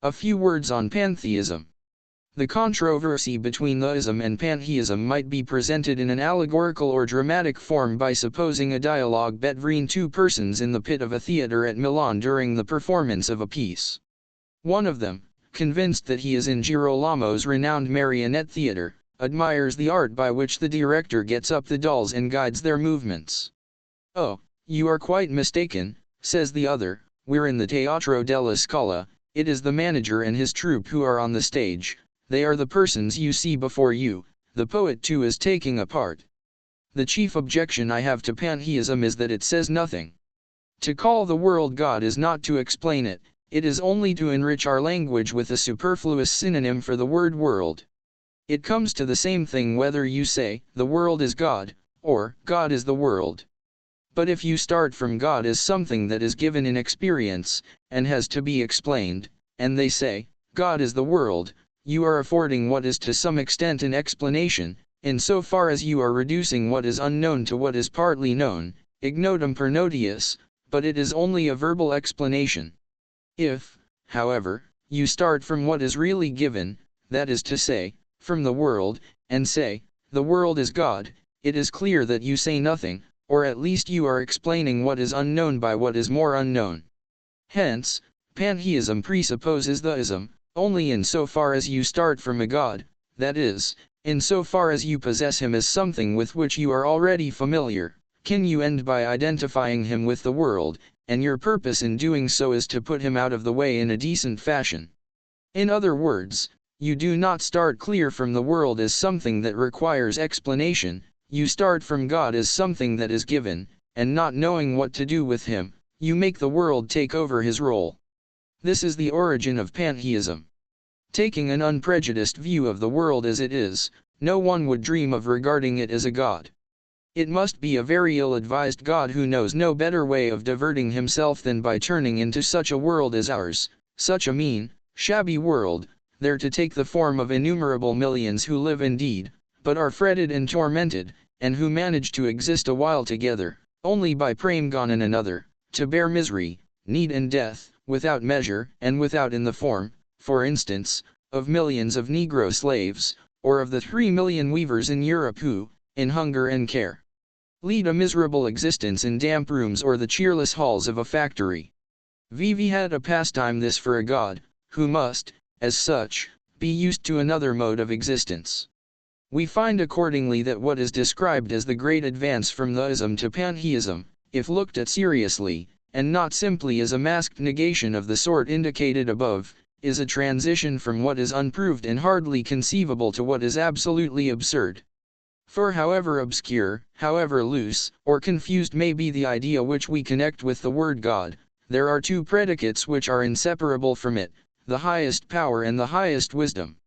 A few words on pantheism. The controversy between theism and pantheism might be presented in an allegorical or dramatic form by supposing a dialogue between two persons in the pit of a theater at Milan during the performance of a piece. One of them, convinced that he is in Girolamo's renowned marionette theater, admires the art by which the director gets up the dolls and guides their movements. "Oh, you are quite mistaken," says the other, "we're in the Teatro della Scala, it is the manager and his troupe who are on the stage, they are the persons you see before you, the poet too is taking a part." The chief objection I have to pantheism is that it says nothing. To call the world God is not to explain it, it is only to enrich our language with a superfluous synonym for the word world. It comes to the same thing whether you say, the world is God, or, God is the world. But if you start from God as something that is given in experience, and has to be explained, and they say, God is the world, you are affording what is to some extent an explanation, in so far as you are reducing what is unknown to what is partly known, ignotum per notius, but it is only a verbal explanation. If, however, you start from what is really given, that is to say, from the world, and say, the world is God, it is clear that you say nothing, or at least you are explaining what is unknown by what is more unknown. Hence, pantheism presupposes theism, only in so far as you start from a God, that is, in so far as you possess him as something with which you are already familiar, can you end by identifying him with the world, and your purpose in doing so is to put him out of the way in a decent fashion. In other words, you do not start clear from the world as something that requires explanation, you start from God as something that is given, and not knowing what to do with him, you make the world take over his role. This is the origin of pantheism. Taking an unprejudiced view of the world as it is, no one would dream of regarding it as a God. It must be a very ill-advised God who knows no better way of diverting himself than by turning into such a world as ours, such a mean, shabby world, there to take the form of innumerable millions who live indeed, but are fretted and tormented, and who manage to exist a while together, only by praying on one another, to bear misery, need and death, without measure, and without in the form, for instance, of millions of Negro slaves, or of the 3 million weavers in Europe who, in hunger and care, lead a miserable existence in damp rooms or the cheerless halls of a factory. Vivi had a pastime this for a God, who must, as such, be used to another mode of existence. We find accordingly that what is described as the great advance from theism to pantheism, if looked at seriously, and not simply as a masked negation of the sort indicated above, is a transition from what is unproved and hardly conceivable to what is absolutely absurd. For however obscure, however loose, or confused may be the idea which we connect with the word God, there are two predicates which are inseparable from it, the highest power and the highest wisdom.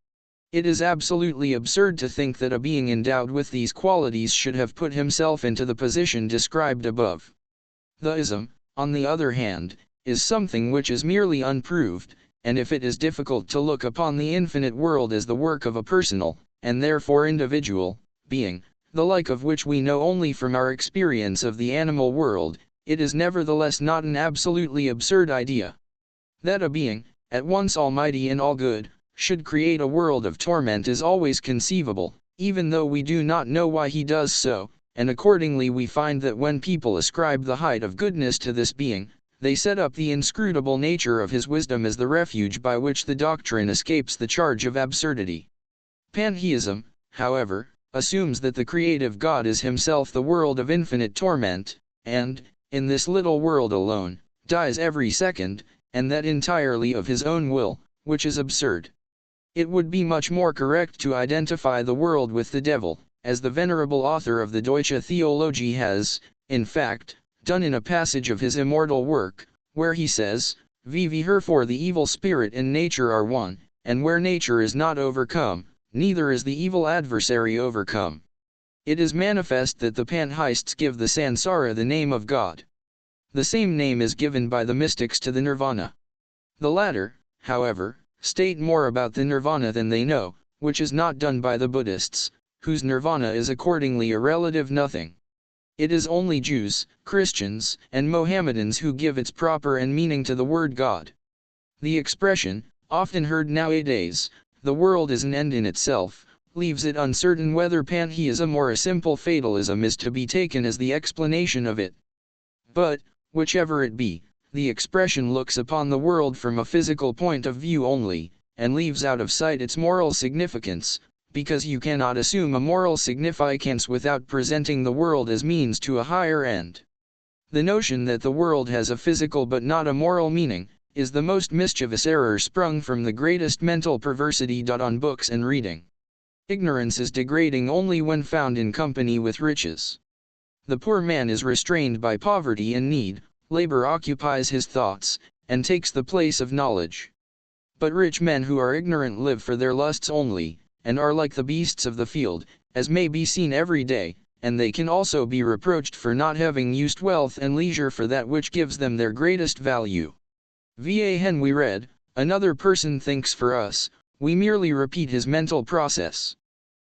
It is absolutely absurd to think that a being endowed with these qualities should have put himself into the position described above. Theism, on the other hand, is something which is merely unproved, and if it is difficult to look upon the infinite world as the work of a personal, and therefore individual, being, the like of which we know only from our experience of the animal world, it is nevertheless not an absolutely absurd idea. That a being, at once almighty and all good, should create a world of torment is always conceivable, even though we do not know why he does so, and accordingly we find that when people ascribe the height of goodness to this being, they set up the inscrutable nature of his wisdom as the refuge by which the doctrine escapes the charge of absurdity. Pantheism, however, assumes that the creative God is himself the world of infinite torment, and, in this little world alone, dies every second, and that entirely of his own will, which is absurd. It would be much more correct to identify the world with the devil, as the venerable author of the Deutsche Theologie has, in fact, done in a passage of his immortal work, where he says, "Vivi herefore the evil spirit and nature are one, and where nature is not overcome, neither is the evil adversary overcome." It is manifest that the pantheists give the Sansara the name of God. The same name is given by the mystics to the nirvana. The latter, however, state more about the nirvana than they know, which is not done by the Buddhists, whose nirvana is accordingly a relative nothing. It is only Jews, Christians, and Mohammedans who give its proper and meaning to the word God. The expression, often heard nowadays, the world is an end in itself, leaves it uncertain whether pantheism or a simple fatalism is to be taken as the explanation of it. But, whichever it be, the expression looks upon the world from a physical point of view only, and leaves out of sight its moral significance, because you cannot assume a moral significance without presenting the world as means to a higher end. The notion that the world has a physical but not a moral meaning, is the most mischievous error sprung from the greatest mental perversity. On books and reading. Ignorance is degrading only when found in company with riches. The poor man is restrained by poverty and need, labor occupies his thoughts, and takes the place of knowledge. But rich men who are ignorant live for their lusts only, and are like the beasts of the field, as may be seen every day, and they can also be reproached for not having used wealth and leisure for that which gives them their greatest value. When we read, another person thinks for us, we merely repeat his mental process.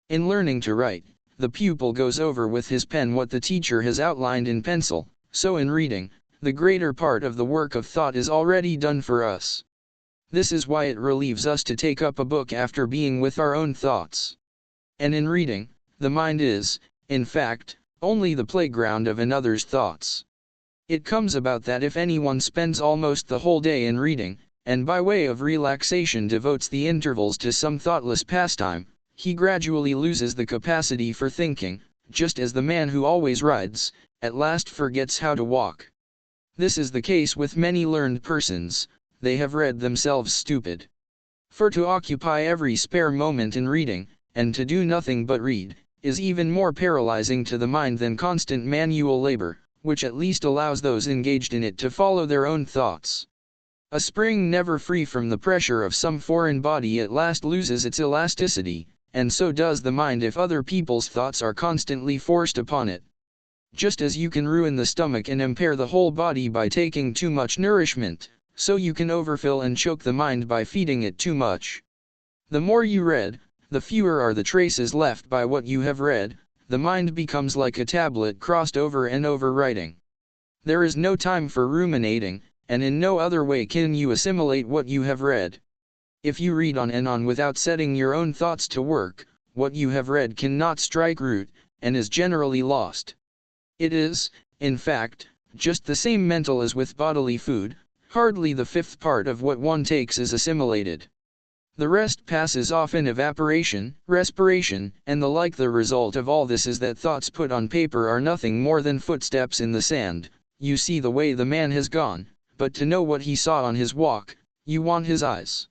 In learning to write, the pupil goes over with his pen what the teacher has outlined in pencil, so in reading, the greater part of the work of thought is already done for us. This is why it relieves us to take up a book after being with our own thoughts. And in reading, the mind is, in fact, only the playground of another's thoughts. It comes about that if anyone spends almost the whole day in reading, and by way of relaxation devotes the intervals to some thoughtless pastime, he gradually loses the capacity for thinking, just as the man who always rides, at last forgets how to walk. This is the case with many learned persons, they have read themselves stupid. For to occupy every spare moment in reading, and to do nothing but read, is even more paralyzing to the mind than constant manual labor, which at least allows those engaged in it to follow their own thoughts. A spring never free from the pressure of some foreign body at last loses its elasticity, and so does the mind if other people's thoughts are constantly forced upon it. Just as you can ruin the stomach and impair the whole body by taking too much nourishment, so you can overfill and choke the mind by feeding it too much. The more you read, the fewer are the traces left by what you have read, the mind becomes like a tablet crossed over and over writing. There is no time for ruminating, and in no other way can you assimilate what you have read. If you read on and on without setting your own thoughts to work, what you have read cannot strike root, and is generally lost. It is, in fact, just the same mental as with bodily food, hardly the fifth part of what one takes is assimilated. The rest passes off in evaporation, respiration, and the like. The result of all this is that thoughts put on paper are nothing more than footsteps in the sand. You see the way the man has gone, but to know what he saw on his walk, you want his eyes.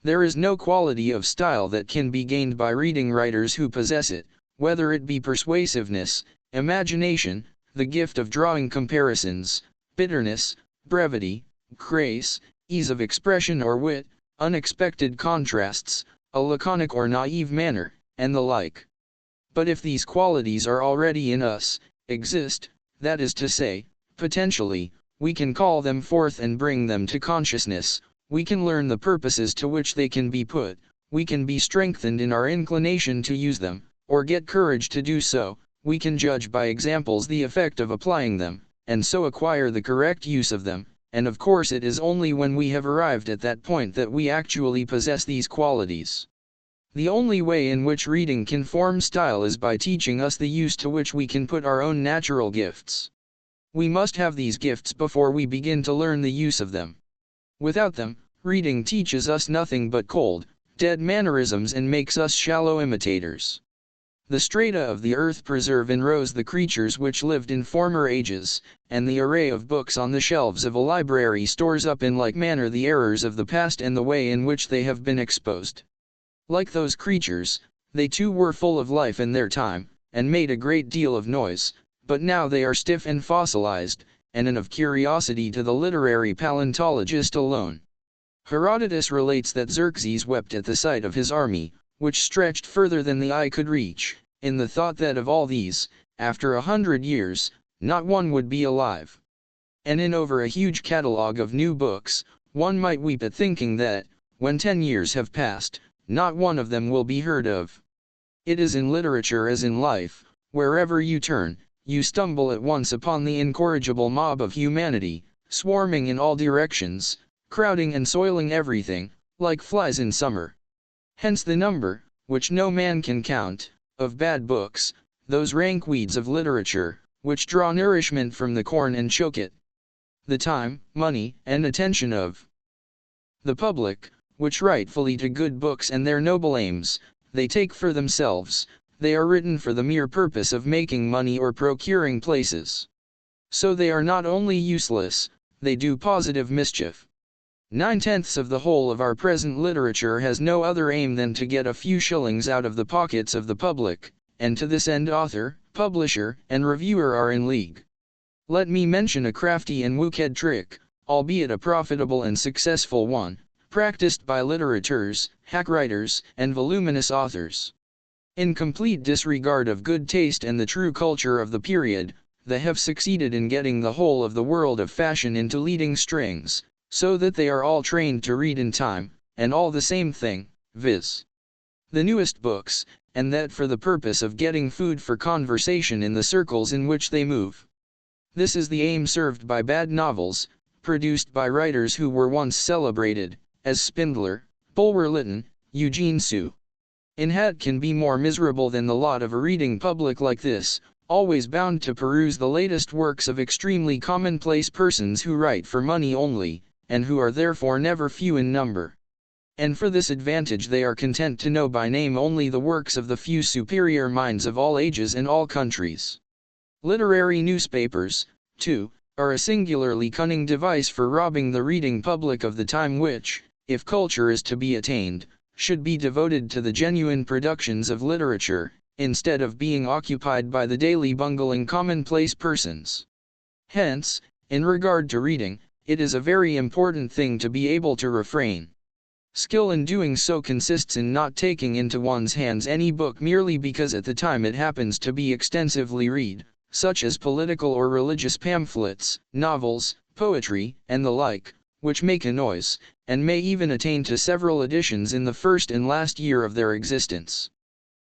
There is no quality of style that can be gained by reading writers who possess it, whether it be persuasiveness, imagination, the gift of drawing comparisons, bitterness, brevity, grace, ease of expression or wit, unexpected contrasts, a laconic or naive manner, and the like. But if these qualities are already in us, exist, that is to say, potentially, we can call them forth and bring them to consciousness, we can learn the purposes to which they can be put, we can be strengthened in our inclination to use them, or get courage to do so, we can judge by examples the effect of applying them, and so acquire the correct use of them. And of course it is only when we have arrived at that point that we actually possess these qualities. The only way in which reading can form style is by teaching us the use to which we can put our own natural gifts. We must have these gifts before we begin to learn the use of them. Without them, reading teaches us nothing but cold, dead mannerisms and makes us shallow imitators. The strata of the earth preserve in rows the creatures which lived in former ages, and the array of books on the shelves of a library stores up in like manner the errors of the past and the way in which they have been exposed. Like those creatures, they too were full of life in their time, and made a great deal of noise, but now they are stiff and fossilized, and of curiosity to the literary paleontologist alone. Herodotus relates that Xerxes wept at the sight of his army, which stretched further than the eye could reach, in the thought that of all these, after 100 years, not one would be alive. And in over a huge catalogue of new books, one might weep at thinking that, when 10 years have passed, not one of them will be heard of. It is in literature as in life, wherever you turn, you stumble at once upon the incorrigible mob of humanity, swarming in all directions, crowding and soiling everything, like flies in summer. Hence the number, which no man can count, of bad books, those rank weeds of literature, which draw nourishment from the corn and choke it. The time, money, and attention of the public, which rightfully to good books and their noble aims, they take for themselves, they are written for the mere purpose of making money or procuring places. So they are not only useless, they do positive mischief. 9/10 of the whole of our present literature has no other aim than to get a few shillings out of the pockets of the public, and to this end author, publisher, and reviewer are in league. Let me mention a crafty and wicked trick, albeit a profitable and successful one, practiced by litterateurs, hack writers, and voluminous authors. In complete disregard of good taste and the true culture of the period, they have succeeded in getting the whole of the world of fashion into leading strings, so that they are all trained to read in time, and all the same thing, viz. the newest books, and that for the purpose of getting food for conversation in the circles in which they move. This is the aim served by bad novels, produced by writers who were once celebrated, as Spindler, Bulwer Lytton, Eugene Sue. In hat can be more miserable than the lot of a reading public like this, always bound to peruse the latest works of extremely commonplace persons who write for money only, and who are therefore never few in number. And for this advantage they are content to know by name only the works of the few superior minds of all ages and all countries. Literary newspapers, too, are a singularly cunning device for robbing the reading public of the time which, if culture is to be attained, should be devoted to the genuine productions of literature, instead of being occupied by the daily bungling commonplace persons. Hence, in regard to reading, it is a very important thing to be able to refrain. Skill in doing so consists in not taking into one's hands any book merely because at the time it happens to be extensively read, such as political or religious pamphlets, novels, poetry, and the like, which make a noise, and may even attain to several editions in the first and last year of their existence.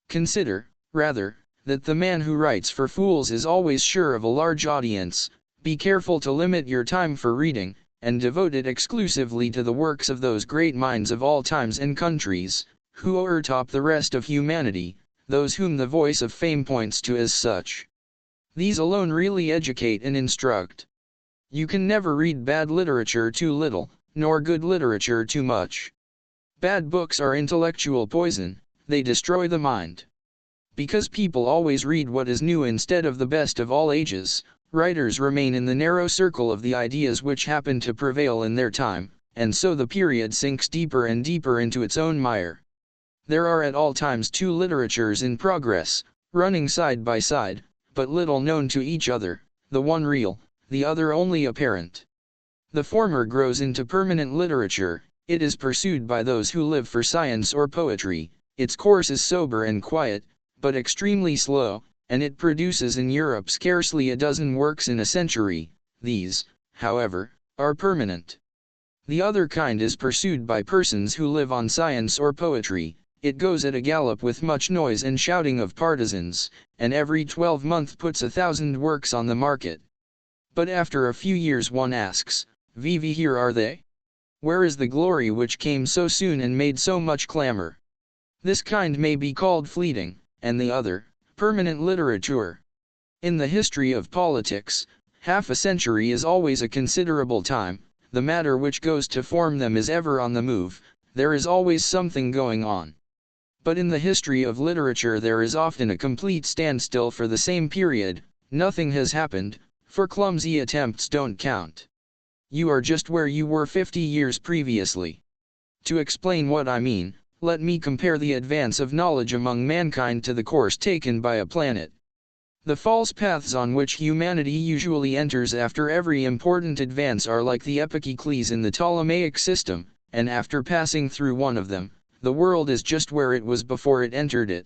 Consider, rather, that the man who writes for fools is always sure of a large audience. Be careful to limit your time for reading, and devote it exclusively to the works of those great minds of all times and countries, who o'ertop the rest of humanity, those whom the voice of fame points to as such. These alone really educate and instruct. You can never read bad literature too little, nor good literature too much. Bad books are intellectual poison, they destroy the mind. Because people always read what is new instead of the best of all ages, writers remain in the narrow circle of the ideas which happen to prevail in their time, and so the period sinks deeper and deeper into its own mire. There are at all times two literatures in progress, running side by side, but little known to each other, the one real, the other only apparent. The former grows into permanent literature, it is pursued by those who live for science or poetry, its course is sober and quiet, but extremely slow, and it produces in Europe scarcely a dozen works in a century. These, however, are permanent. The other kind is pursued by persons who live on science or poetry, it goes at a gallop with much noise and shouting of partisans, and every 12 months puts 1,000 works on the market. But after a few years one asks, Vivi, here are they? Where is the glory which came so soon and made so much clamor? This kind may be called fleeting, and the other, permanent literature. In the history of politics, half a century is always a considerable time, the matter which goes to form them is ever on the move, there is always something going on. But in the history of literature there is often a complete standstill for the same period, nothing has happened, for clumsy attempts don't count. You are just where you were 50 years previously. To explain what I mean, let me compare the advance of knowledge among mankind to the course taken by a planet. The false paths on which humanity usually enters after every important advance are like the epicicles in the Ptolemaic system, and after passing through one of them, the world is just where it was before it entered it.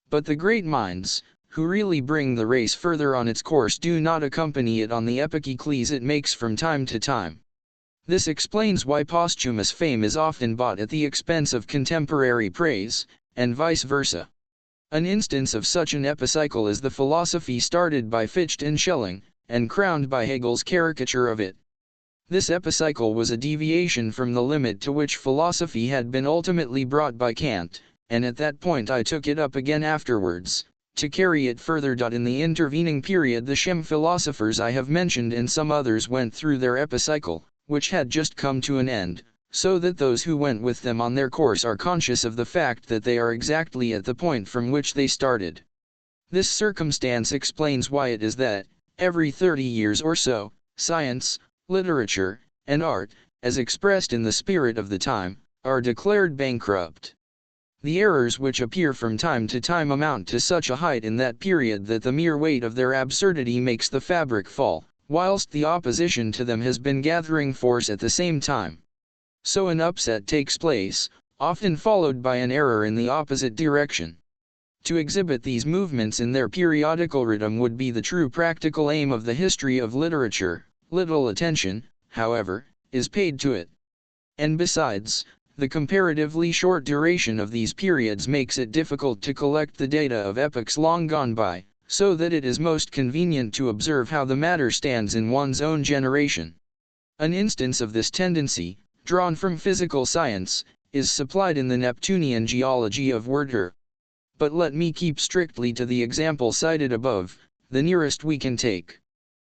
But the great minds, who really bring the race further on its course, do not accompany it on the epicicles it makes from time to time. This explains why posthumous fame is often bought at the expense of contemporary praise, and vice versa. An instance of such an epicycle is the philosophy started by Fichte and Schelling, and crowned by Hegel's caricature of it. This epicycle was a deviation from the limit to which philosophy had been ultimately brought by Kant, and at that point I took it up again afterwards, to carry it further. In the intervening period the Shem philosophers I have mentioned and some others went through their epicycle, which had just come to an end, so that those who went with them on their course are conscious of the fact that they are exactly at the point from which they started. This circumstance explains why it is that, every 30 years or so, science, literature, and art, as expressed in the spirit of the time, are declared bankrupt. The errors which appear from time to time amount to such a height in that period that the mere weight of their absurdity makes the fabric fall, whilst the opposition to them has been gathering force at the same time. So an upset takes place, often followed by an error in the opposite direction. To exhibit these movements in their periodical rhythm would be the true practical aim of the history of literature. Little attention, however, is paid to it. And besides, the comparatively short duration of these periods makes it difficult to collect the data of epochs long gone by, so that it is most convenient to observe how the matter stands in one's own generation. An instance of this tendency, drawn from physical science, is supplied in the Neptunian geology of Werther. But let me keep strictly to the example cited above, the nearest we can take.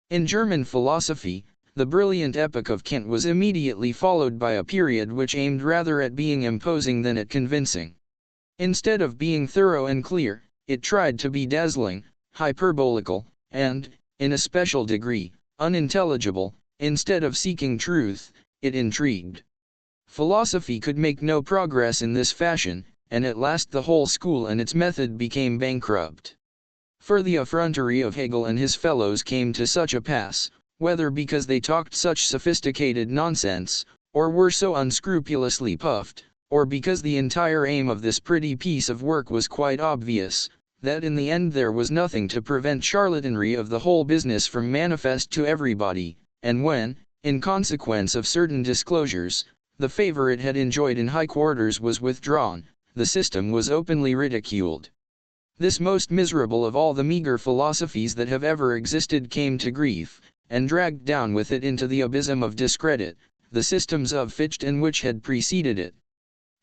In German philosophy, the brilliant epoch of Kant was immediately followed by a period which aimed rather at being imposing than at convincing. Instead of being thorough and clear, it tried to be dazzling, hyperbolical, and, in a special degree, unintelligible. Instead of seeking truth, it intrigued. Philosophy could make no progress in this fashion, and at last the whole school and its method became bankrupt. For the effrontery of Hegel and his fellows came to such a pass, whether because they talked such sophisticated nonsense, or were so unscrupulously puffed, or because the entire aim of this pretty piece of work was quite obvious, that in the end there was nothing to prevent charlatanry of the whole business from manifest to everybody, and when, in consequence of certain disclosures, the favor it had enjoyed in high quarters was withdrawn, the system was openly ridiculed. This most miserable of all the meager philosophies that have ever existed came to grief, and dragged down with it into the abysm of discredit, the systems of Fichte and which had preceded it.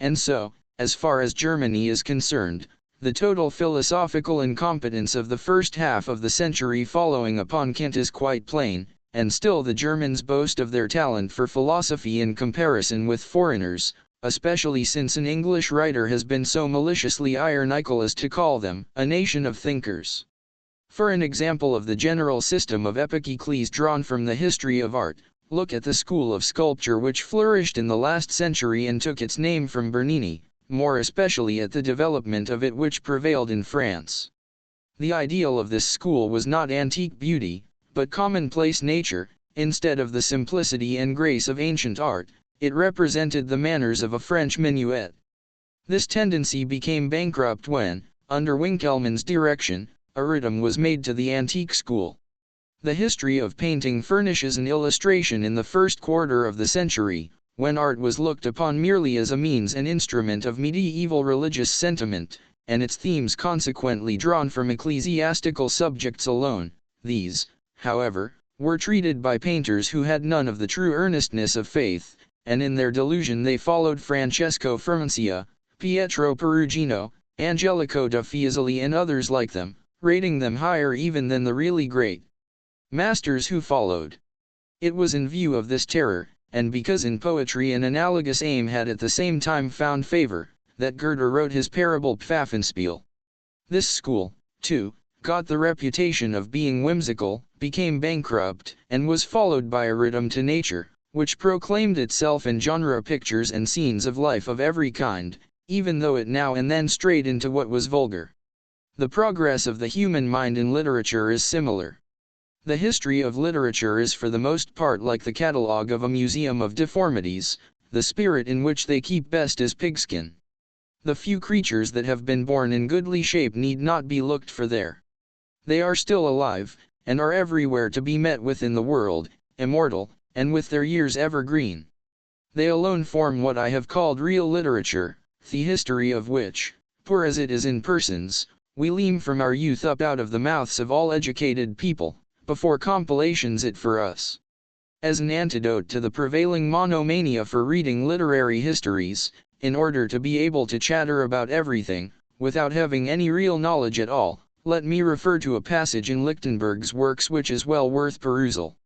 And so, as far as Germany is concerned, the total philosophical incompetence of the first half of the century following upon Kant is quite plain, and still the Germans boast of their talent for philosophy in comparison with foreigners, especially since an English writer has been so maliciously ironical as to call them a nation of thinkers. For an example of the general system of epicecles drawn from the history of art, look at the school of sculpture which flourished in the last century and took its name from Bernini, more especially at the development of it which prevailed in France. The ideal of this school was not antique beauty, but commonplace nature. Instead of the simplicity and grace of ancient art, it represented the manners of a French minuet. This tendency became bankrupt when, under Winckelmann's direction, a rhythm was made to the antique school. The history of painting furnishes an illustration in the first quarter of the century, when art was looked upon merely as a means and instrument of medieval religious sentiment, and its themes consequently drawn from ecclesiastical subjects alone. These, however, were treated by painters who had none of the true earnestness of faith, and in their delusion they followed Francesco Francia, Pietro Perugino, Angelico da Fiesole and others like them, rating them higher even than the really great masters who followed. It was in view of this terror, and because in poetry an analogous aim had at the same time found favor, that Goethe wrote his parable Pfaffenspiel. This school, too, got the reputation of being whimsical, became bankrupt, and was followed by a rhythm to nature, which proclaimed itself in genre pictures and scenes of life of every kind, even though it now and then strayed into what was vulgar. The progress of the human mind in literature is similar. The history of literature is for the most part like the catalogue of a museum of deformities, the spirit in which they keep best is pigskin. The few creatures that have been born in goodly shape need not be looked for there. They are still alive, and are everywhere to be met with in the world, immortal, and with their years evergreen. They alone form what I have called real literature, the history of which, poor as it is in persons, we leam from our youth up out of the mouths of all educated people, before compilations it for us. As an antidote to the prevailing monomania for reading literary histories, in order to be able to chatter about everything, without having any real knowledge at all, let me refer to a passage in Lichtenberg's works which is well worth perusal.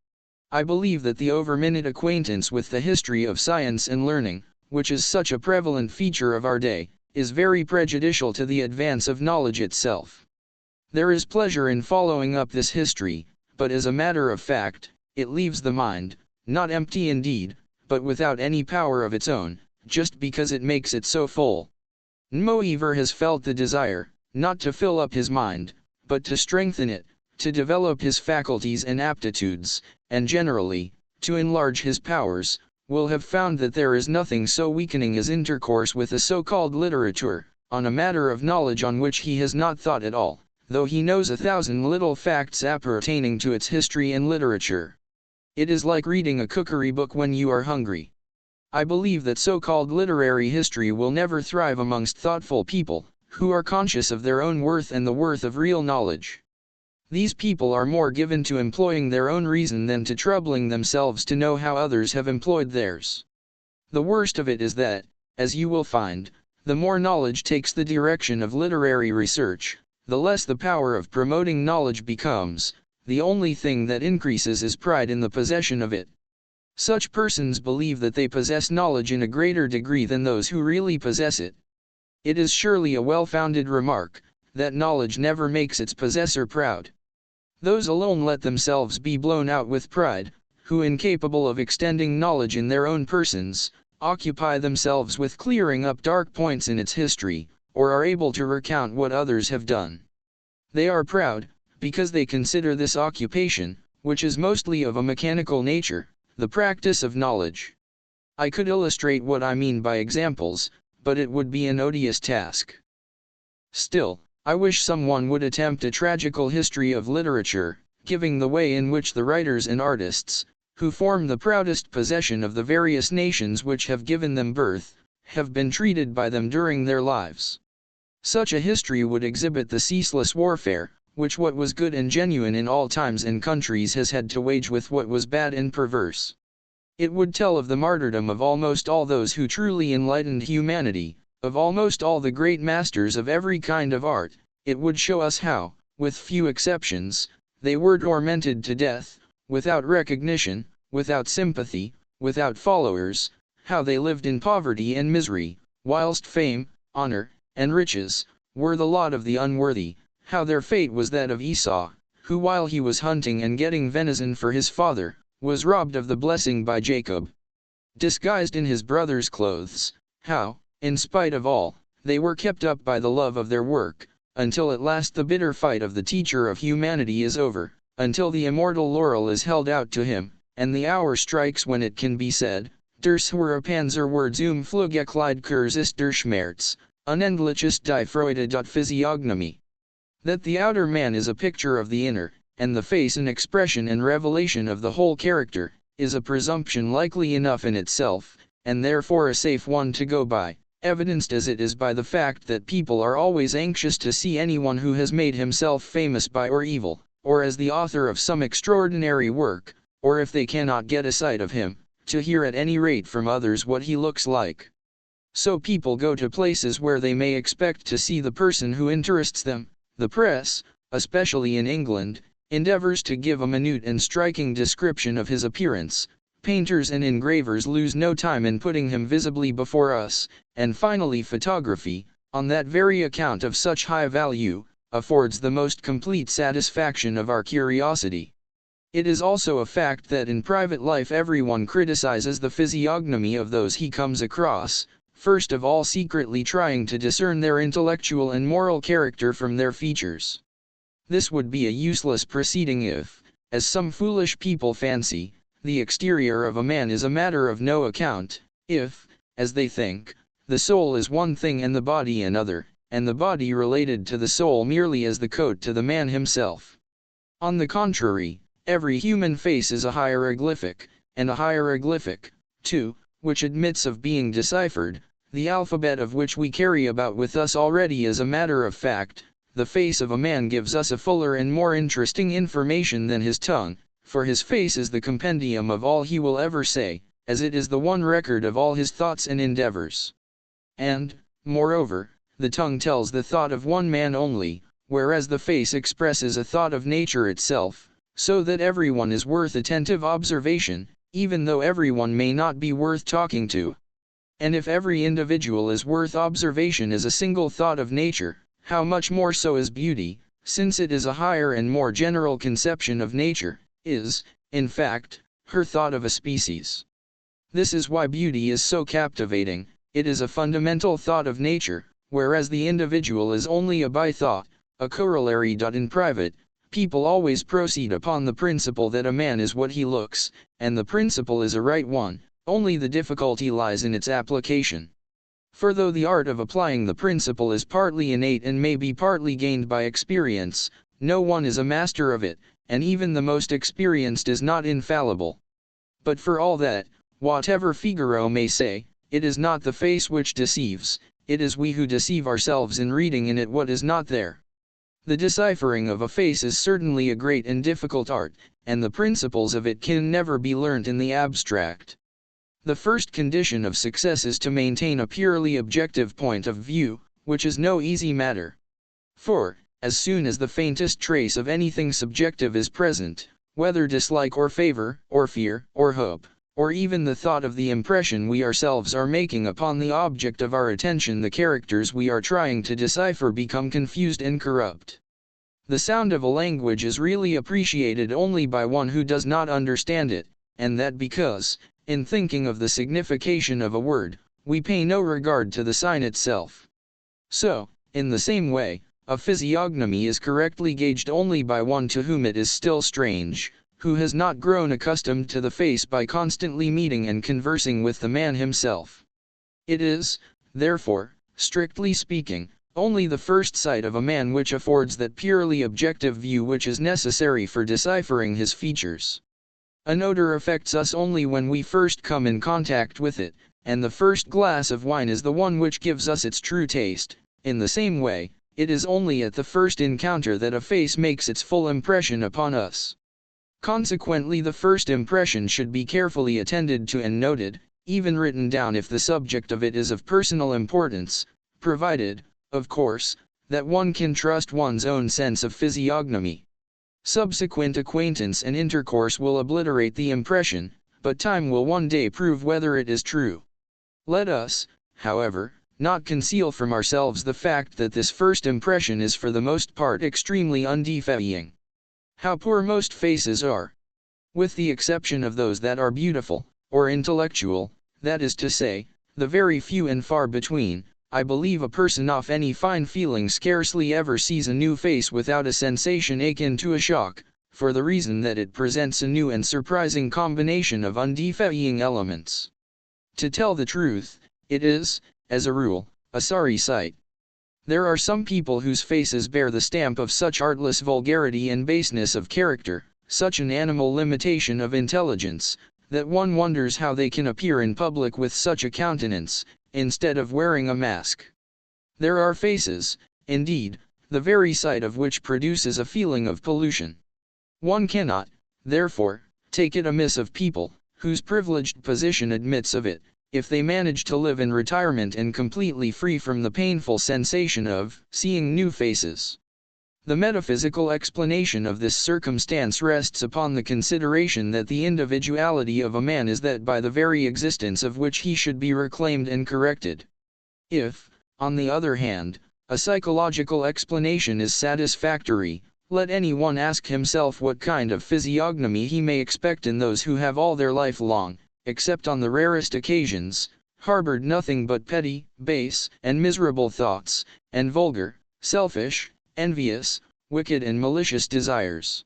I believe that the over-minute acquaintance with the history of science and learning, which is such a prevalent feature of our day, is very prejudicial to the advance of knowledge itself. There is pleasure in following up this history, but as a matter of fact, it leaves the mind, not empty indeed, but without any power of its own, just because it makes it so full. Moever has felt the desire, not to fill up his mind, but to strengthen it, to develop his faculties and aptitudes, and generally, to enlarge his powers, will have found that there is nothing so weakening as intercourse with a so-called literature, on a matter of knowledge on which he has not thought at all, though he knows 1,000 little facts appertaining to its history and literature. It is like reading a cookery book when you are hungry. I believe that so-called literary history will never thrive amongst thoughtful people, who are conscious of their own worth and the worth of real knowledge. These people are more given to employing their own reason than to troubling themselves to know how others have employed theirs. The worst of it is that, as you will find, the more knowledge takes the direction of literary research, the less the power of promoting knowledge becomes. The only thing that increases is pride in the possession of it. Such persons believe that they possess knowledge in a greater degree than those who really possess it. It is surely a well-founded remark, that knowledge never makes its possessor proud. Those alone let themselves be blown out with pride, who incapable of extending knowledge in their own persons, occupy themselves with clearing up dark points in its history, or are able to recount what others have done. They are proud, because they consider this occupation, which is mostly of a mechanical nature, the practice of knowledge. I could illustrate what I mean by examples, but it would be an odious task. Still, I wish someone would attempt a tragical history of literature, giving the way in which the writers and artists, who form the proudest possession of the various nations which have given them birth, have been treated by them during their lives. Such a history would exhibit the ceaseless warfare, which what was good and genuine in all times and countries has had to wage with what was bad and perverse. It would tell of the martyrdom of almost all those who truly enlightened humanity, of almost all the great masters of every kind of art. It would show us how, with few exceptions, they were tormented to death, without recognition, without sympathy, without followers, how they lived in poverty and misery, whilst fame, honor, and riches were the lot of the unworthy, how their fate was that of Esau, who while he was hunting and getting venison for his father, was robbed of the blessing by Jacob. Disguised in his brother's clothes, how, in spite of all, they were kept up by the love of their work, until at last the bitter fight of the teacher of humanity is over, until the immortal laurel is held out to him, and the hour strikes when it can be said, Der Schwere Panzer wird zum Flugekleid ist der Schmerz, unendliches die Freude dot Physiognomy. That the outer man is a picture of the inner, and the face an expression and revelation of the whole character, is a presumption likely enough in itself, and therefore a safe one to go by, evidenced as it is by the fact that people are always anxious to see anyone who has made himself famous by or evil, or as the author of some extraordinary work, or if they cannot get a sight of him, to hear at any rate from others what he looks like. So people go to places where they may expect to see the person who interests them. The press, especially in England, endeavors to give a minute and striking description of his appearance. Painters and engravers lose no time in putting him visibly before us, and finally photography, on that very account of such high value, affords the most complete satisfaction of our curiosity. It is also a fact that in private life everyone criticizes the physiognomy of those he comes across, first of all secretly trying to discern their intellectual and moral character from their features. This would be a useless proceeding if, as some foolish people fancy, the exterior of a man is a matter of no account, if, as they think, the soul is one thing and the body another, and the body related to the soul merely as the coat to the man himself. On the contrary, every human face is a hieroglyphic, and a hieroglyphic, too, which admits of being deciphered, the alphabet of which we carry about with us already as a matter of fact. The face of a man gives us a fuller and more interesting information than his tongue, for his face is the compendium of all he will ever say, as it is the one record of all his thoughts and endeavors. And, moreover, the tongue tells the thought of one man only, whereas the face expresses a thought of nature itself, so that everyone is worth attentive observation, even though everyone may not be worth talking to. And if every individual is worth observation as a single thought of nature, how much more so is beauty, since it is a higher and more general conception of nature, is, in fact, her thought of a species. This is why beauty is so captivating. It is a fundamental thought of nature, whereas the individual is only a by-thought, a corollary. In private, people always proceed upon the principle that a man is what he looks, and the principle is a right one, only the difficulty lies in its application. For though the art of applying the principle is partly innate and may be partly gained by experience, no one is a master of it, and even the most experienced is not infallible. But for all that, whatever Figaro may say, it is not the face which deceives, it is we who deceive ourselves in reading in it what is not there. The deciphering of a face is certainly a great and difficult art, and the principles of it can never be learnt in the abstract. The first condition of success is to maintain a purely objective point of view, which is no easy matter. For, as soon as the faintest trace of anything subjective is present, whether dislike or favor, or fear, or hope, or even the thought of the impression we ourselves are making upon the object of our attention, the characters we are trying to decipher become confused and corrupt. The sound of a language is really appreciated only by one who does not understand it, and that because, in thinking of the signification of a word, we pay no regard to the sign itself. So, in the same way, a physiognomy is correctly gauged only by one to whom it is still strange, who has not grown accustomed to the face by constantly meeting and conversing with the man himself. It is, therefore, strictly speaking, only the first sight of a man which affords that purely objective view which is necessary for deciphering his features. An odor affects us only when we first come in contact with it, and the first glass of wine is the one which gives us its true taste. In the same way, it is only at the first encounter that a face makes its full impression upon us. Consequently, the first impression should be carefully attended to and noted, even written down if the subject of it is of personal importance, provided, of course, that one can trust one's own sense of physiognomy. Subsequent acquaintance and intercourse will obliterate the impression, but time will one day prove whether it is true. Let us, however, not conceal from ourselves the fact that this first impression is for the most part extremely undefying. How poor most faces are! With the exception of those that are beautiful, or intellectual, that is to say, the very few and far between, I believe a person of any fine feeling scarcely ever sees a new face without a sensation akin to a shock, for the reason that it presents a new and surprising combination of undefying elements. To tell the truth, it is, as a rule, a sorry sight. There are some people whose faces bear the stamp of such artless vulgarity and baseness of character, such an animal limitation of intelligence, that one wonders how they can appear in public with such a countenance, instead of wearing a mask. There are faces, indeed, the very sight of which produces a feeling of pollution. One cannot, therefore, take it amiss of people, whose privileged position admits of it, if they manage to live in retirement and completely free from the painful sensation of seeing new faces. The metaphysical explanation of this circumstance rests upon the consideration that the individuality of a man is that by the very existence of which he should be reclaimed and corrected. If, on the other hand, a psychological explanation is satisfactory, let any one ask himself what kind of physiognomy he may expect in those who have all their life long, except on the rarest occasions, harbored nothing but petty, base, and miserable thoughts, and vulgar, selfish, envious, wicked and malicious desires.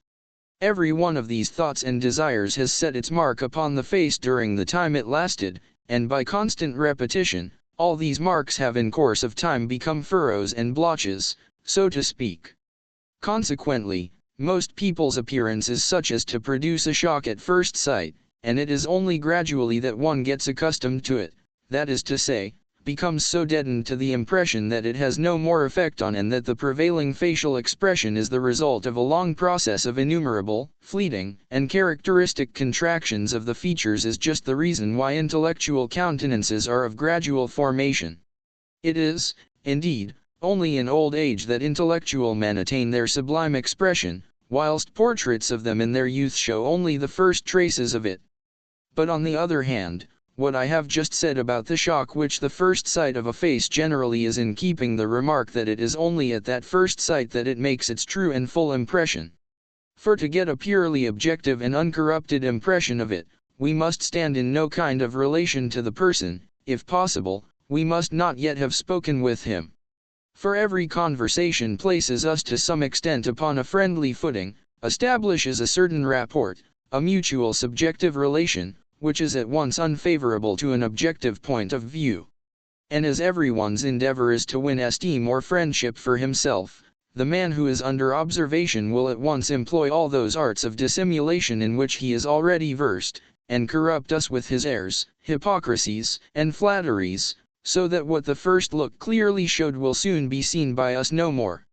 Every one of these thoughts and desires has set its mark upon the face during the time it lasted, and by constant repetition, all these marks have in course of time become furrows and blotches, so to speak. Consequently, most people's appearance is such as to produce a shock at first sight, and it is only gradually that one gets accustomed to it, that is to say, becomes so deadened to the impression that it has no more effect on, and that the prevailing facial expression is the result of a long process of innumerable, fleeting, and characteristic contractions of the features, is just the reason why intellectual countenances are of gradual formation. It is, indeed, only in old age that intellectual men attain their sublime expression, whilst portraits of them in their youth show only the first traces of it. But on the other hand, what I have just said about the shock which the first sight of a face generally is in keeping the remark that it is only at that first sight that it makes its true and full impression. For to get a purely objective and uncorrupted impression of it, we must stand in no kind of relation to the person. If possible, we must not yet have spoken with him. For every conversation places us to some extent upon a friendly footing, establishes a certain rapport, a mutual subjective relation, which is at once unfavorable to an objective point of view. And as everyone's endeavor is to win esteem or friendship for himself, the man who is under observation will at once employ all those arts of dissimulation in which he is already versed, and corrupt us with his airs, hypocrisies, and flatteries, so that what the first look clearly showed will soon be seen by us no more.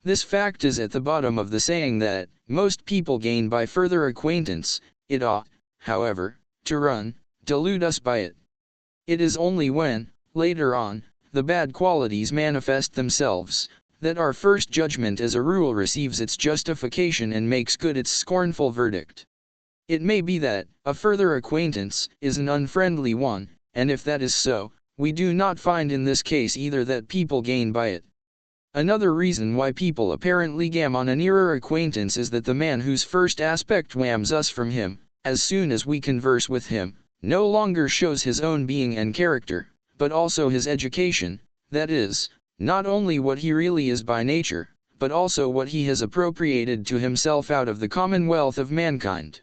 This fact is at the bottom of the saying that most people gain by further acquaintance. It ought, however, to delude us by it. It is only when, later on, the bad qualities manifest themselves, that our first judgment as a rule receives its justification and makes good its scornful verdict. It may be that a further acquaintance is an unfriendly one, and if that is so, we do not find in this case either that people gain by it. Another reason why people apparently gain on a nearer acquaintance is that the man whose first aspect whams us from him, as soon as we converse with him, no longer shows his own being and character, but also his education, that is, not only what he really is by nature, but also what he has appropriated to himself out of the commonwealth of mankind.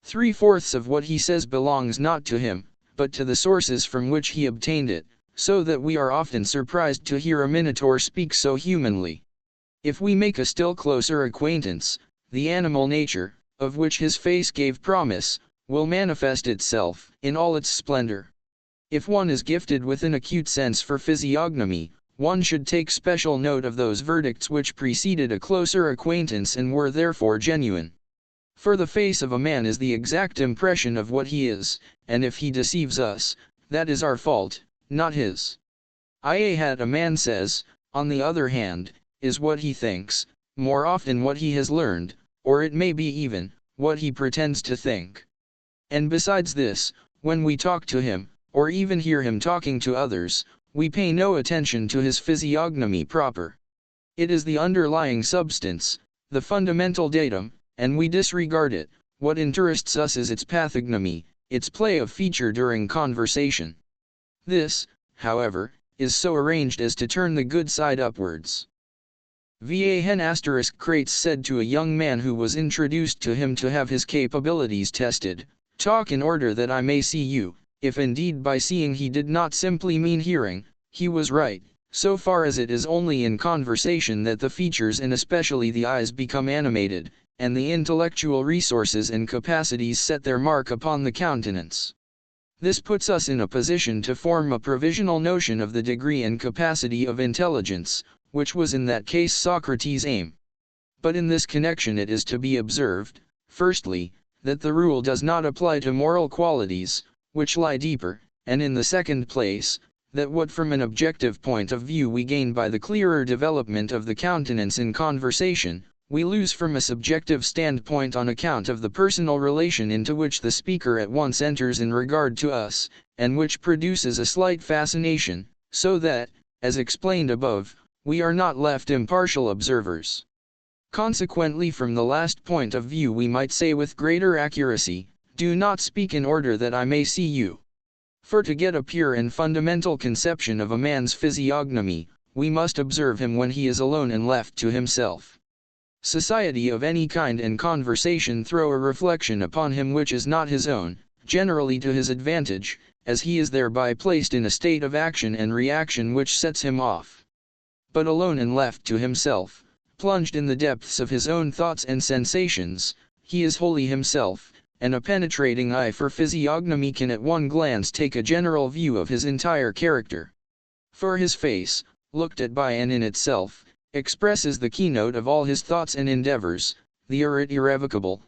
3/4 of what he says belongs not to him, but to the sources from which he obtained it, so that we are often surprised to hear a minotaur speak so humanly. If we make a still closer acquaintance, the animal nature, of which his face gave promise, will manifest itself in all its splendor. If one is gifted with an acute sense for physiognomy, one should take special note of those verdicts which preceded a closer acquaintance and were therefore genuine. For the face of a man is the exact impression of what he is, and if he deceives us, that is our fault, not his. A man says, on the other hand, is what he thinks, more often what he has learned, or it may be even, what he pretends to think. And besides this, when we talk to him, or even hear him talking to others, we pay no attention to his physiognomy proper. It is the underlying substance, the fundamental datum, and we disregard it. What interests us is its pathognomy, its play of feature during conversation. This, however, is so arranged as to turn the good side upwards. Crates said to a young man who was introduced to him to have his capabilities tested, "Talk in order that I may see you." If indeed by seeing he did not simply mean hearing, he was right, so far as it is only in conversation that the features and especially the eyes become animated, and the intellectual resources and capacities set their mark upon the countenance. This puts us in a position to form a provisional notion of the degree and capacity of intelligence, which was in that case Socrates' aim. But in this connection it is to be observed, firstly, that the rule does not apply to moral qualities, which lie deeper, and in the second place, that what from an objective point of view we gain by the clearer development of the countenance in conversation, we lose from a subjective standpoint on account of the personal relation into which the speaker at once enters in regard to us, and which produces a slight fascination, so that, as explained above, we are not left impartial observers. Consequently, from the last point of view we might say with greater accuracy, "Do not speak in order that I may see you." For to get a pure and fundamental conception of a man's physiognomy, we must observe him when he is alone and left to himself. Society of any kind and conversation throw a reflection upon him which is not his own, generally to his advantage, as he is thereby placed in a state of action and reaction which sets him off. But alone and left to himself, plunged in the depths of his own thoughts and sensations, he is wholly himself, and a penetrating eye for physiognomy can at one glance take a general view of his entire character. For his face, looked at by and in itself, expresses the keynote of all his thoughts and endeavors, the irrevocable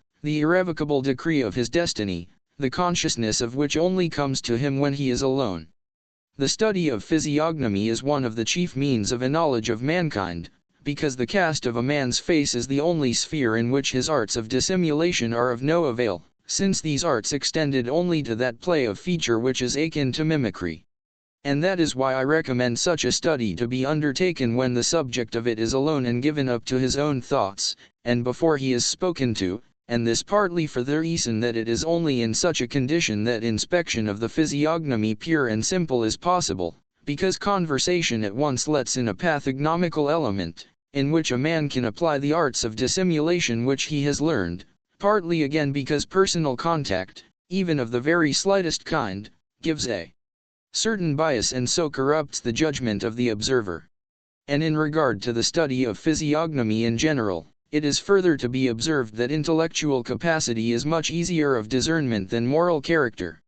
decree of his destiny, the consciousness of which only comes to him when he is alone. The study of physiognomy is one of the chief means of a knowledge of mankind, because the cast of a man's face is the only sphere in which his arts of dissimulation are of no avail, since these arts extended only to that play of feature which is akin to mimicry. And that is why I recommend such a study to be undertaken when the subject of it is alone and given up to his own thoughts, and before he is spoken to, and this partly for the reason that it is only in such a condition that inspection of the physiognomy pure and simple is possible, because conversation at once lets in a pathognomical element, in which a man can apply the arts of dissimulation which he has learned, partly again because personal contact, even of the very slightest kind, gives a certain bias and so corrupts the judgment of the observer. And in regard to the study of physiognomy in general, it is further to be observed that intellectual capacity is much easier of discernment than moral character.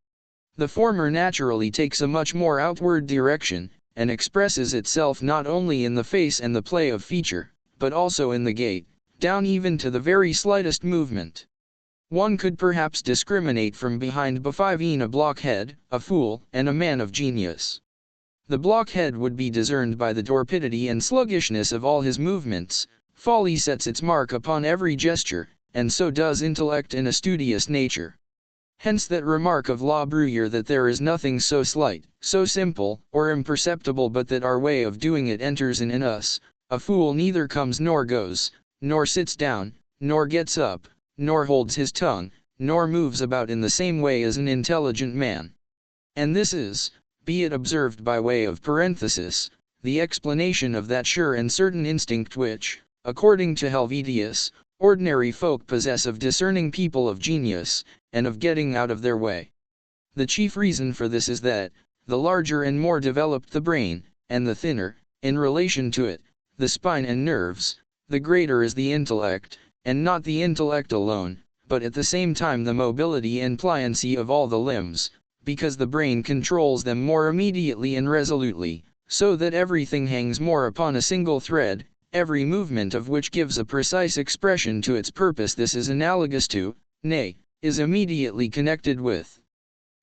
The former naturally takes a much more outward direction, and expresses itself not only in the face and the play of feature, but also in the gait, down even to the very slightest movement. One could perhaps discriminate from behind a blockhead, a fool, and a man of genius. The blockhead would be discerned by the torpidity and sluggishness of all his movements. Folly sets its mark upon every gesture, and so does intellect and a studious nature. Hence that remark of La Bruyere that there is nothing so slight, so simple, or imperceptible but that our way of doing it enters in us. A fool neither comes nor goes, nor sits down, nor gets up, nor holds his tongue, nor moves about in the same way as an intelligent man. And this is, be it observed by way of parenthesis, the explanation of that sure and certain instinct which, according to Helvetius, ordinary folk possess of discerning people of genius, and of getting out of their way. The chief reason for this is that, the larger and more developed the brain, and the thinner, in relation to it, the spine and nerves, the greater is the intellect, and not the intellect alone, but at the same time the mobility and pliancy of all the limbs, because the brain controls them more immediately and resolutely, so that everything hangs more upon a single thread, every movement of which gives a precise expression to its purpose. This is analogous to, nay, is immediately connected with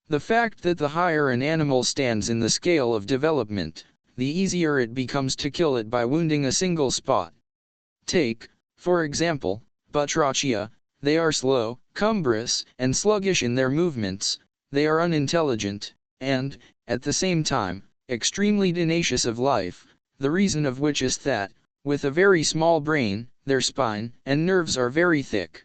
the fact that the higher an animal stands in the scale of development, the easier it becomes to kill it by wounding a single spot. Take, for example, batrachia. They are slow, cumbrous, and sluggish in their movements, they are unintelligent, and, at the same time, extremely tenacious of life, the reason of which is that, with a very small brain, their spine and nerves are very thick.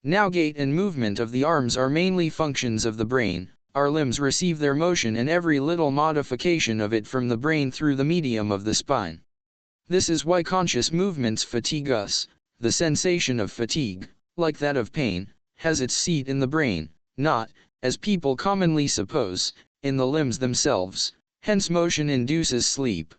Now gait and movement of the arms are mainly functions of the brain, our limbs receive their motion and every little modification of it from the brain through the medium of the spine. This is why conscious movements fatigue us. The sensation of fatigue, like that of pain, has its seat in the brain, not, as people commonly suppose, in the limbs themselves, hence motion induces sleep.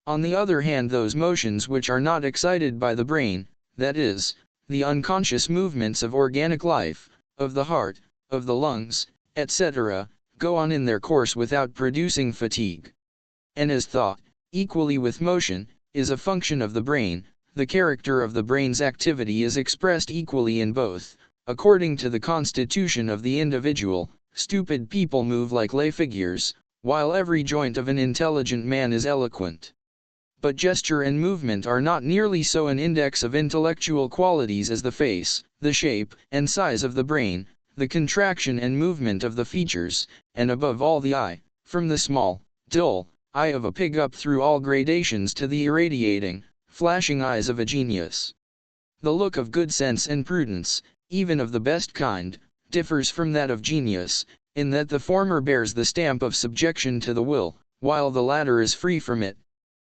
On the other hand, those motions which are not excited by the brain, that is, the unconscious movements of organic life, of the heart, of the lungs, etc., go on in their course without producing fatigue. And as thought, equally with motion, is a function of the brain, the character of the brain's activity is expressed equally in both. According to the constitution of the individual, stupid people move like lay figures, while every joint of an intelligent man is eloquent. But gesture and movement are not nearly so an index of intellectual qualities as the face, the shape and size of the brain, the contraction and movement of the features, and above all the eye, from the small, dull eye of a pig up through all gradations to the irradiating, flashing eyes of a genius. The look of good sense and prudence, even of the best kind, differs from that of genius, in that the former bears the stamp of subjection to the will, while the latter is free from it.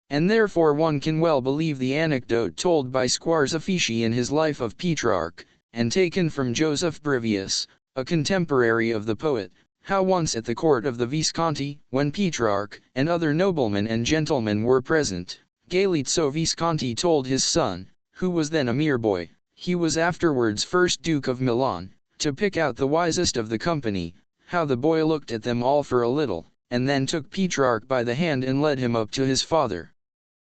And therefore one can well believe the anecdote told by Squarzafici in his Life of Petrarch, and taken from Joseph Brevius, a contemporary of the poet, how once at the court of the Visconti, when Petrarch and other noblemen and gentlemen were present, Galeazzo Visconti told his son, who was then a mere boy, he was afterwards first Duke of Milan, to pick out the wisest of the company, how the boy looked at them all for a little, and then took Petrarch by the hand and led him up to his father,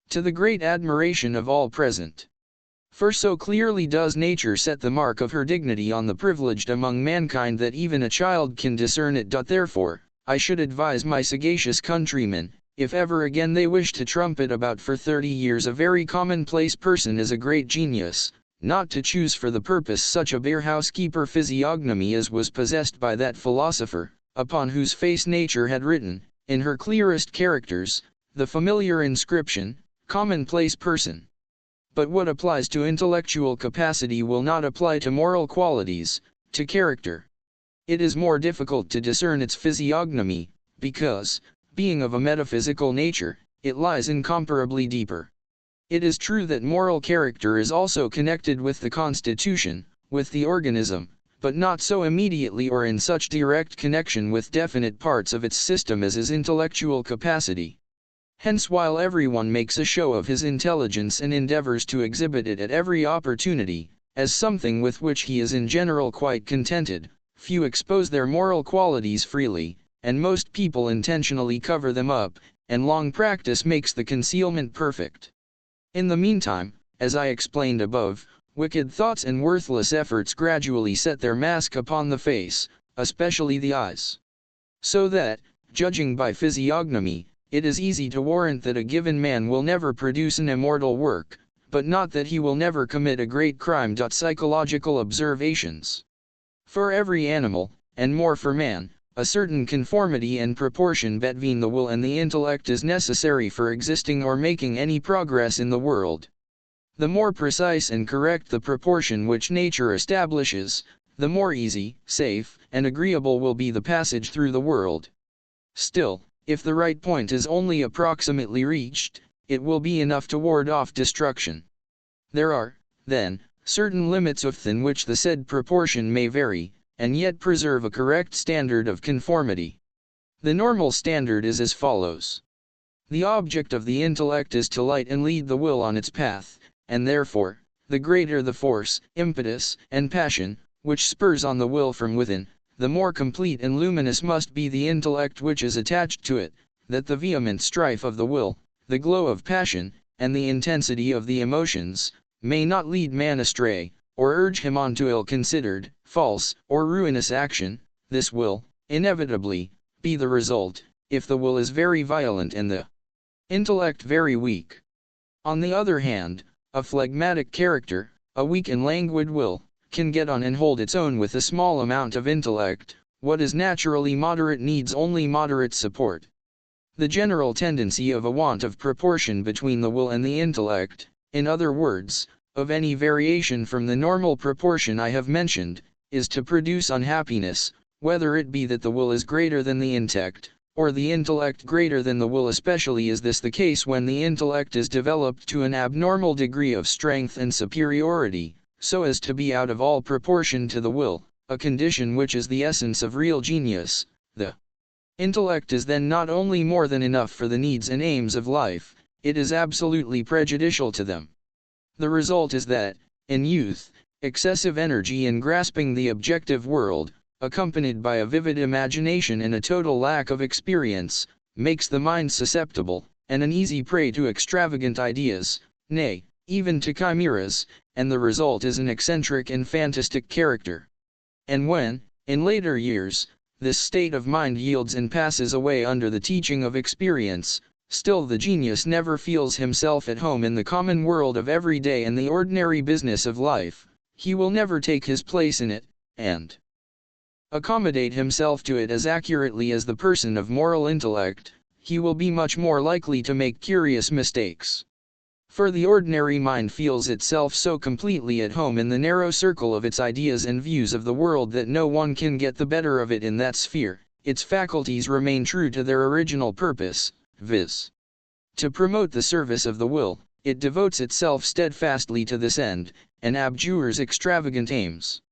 to the great admiration of all present. For so clearly does nature set the mark of her dignity on the privileged among mankind that even a child can discern it. Therefore, I should advise my sagacious countrymen, if ever again they wish to trumpet about for 30 years a very commonplace person as a great genius, not to choose for the purpose such a bare housekeeper physiognomy as was possessed by that philosopher, upon whose face nature had written, in her clearest characters, the familiar inscription, commonplace person. But what applies to intellectual capacity will not apply to moral qualities, to character. It is more difficult to discern its physiognomy, because, being of a metaphysical nature, it lies incomparably deeper. It is true that moral character is also connected with the constitution, with the organism, but not so immediately or in such direct connection with definite parts of its system as is intellectual capacity. Hence, while everyone makes a show of his intelligence and endeavors to exhibit it at every opportunity, as something with which he is in general quite contented, few expose their moral qualities freely, and most people intentionally cover them up, and long practice makes the concealment perfect. In the meantime, as I explained above, wicked thoughts and worthless efforts gradually set their mask upon the face, especially the eyes. So that, judging by physiognomy, it is easy to warrant that a given man will never produce an immortal work, but not that he will never commit a great crime. Psychological observations. For every animal, and more for man, a certain conformity and proportion between the will and the intellect is necessary for existing or making any progress in the world. The more precise and correct the proportion which nature establishes, the more easy, safe, and agreeable will be the passage through the world. Still, if the right point is only approximately reached, it will be enough to ward off destruction. There are, then, certain limits within which the said proportion may vary, and yet preserve a correct standard of conformity. The normal standard is as follows. The object of the intellect is to light and lead the will on its path, and therefore, the greater the force, impetus, and passion, which spurs on the will from within, the more complete and luminous must be the intellect which is attached to it, that the vehement strife of the will, the glow of passion, and the intensity of the emotions, may not lead man astray, or urge him on to ill-considered, false, or ruinous action. This will, inevitably, be the result, if the will is very violent and the intellect very weak. On the other hand, a phlegmatic character, a weak and languid will, can get on and hold its own with a small amount of intellect. What is naturally moderate needs only moderate support. The general tendency of a want of proportion between the will and the intellect, in other words, of any variation from the normal proportion I have mentioned, is to produce unhappiness, whether it be that the will is greater than the intellect, or the intellect greater than the will. Especially is this the case when the intellect is developed to an abnormal degree of strength and superiority, so as to be out of all proportion to the will, a condition which is the essence of real genius. The intellect is then not only more than enough for the needs and aims of life, it is absolutely prejudicial to them. The result is that, in youth, excessive energy in grasping the objective world, accompanied by a vivid imagination and a total lack of experience, makes the mind susceptible, and an easy prey to extravagant ideas, nay, even to chimeras, and the result is an eccentric and fantastic character. And when, in later years, this state of mind yields and passes away under the teaching of experience, still the genius never feels himself at home in the common world of every day and the ordinary business of life. He will never take his place in it, and accommodate himself to it as accurately as the person of moral intellect. He will be much more likely to make curious mistakes. For the ordinary mind feels itself so completely at home in the narrow circle of its ideas and views of the world that no one can get the better of it in that sphere. Its faculties remain true to their original purpose, viz. To promote the service of the will. It devotes itself steadfastly to this end, and abjures extravagant aims.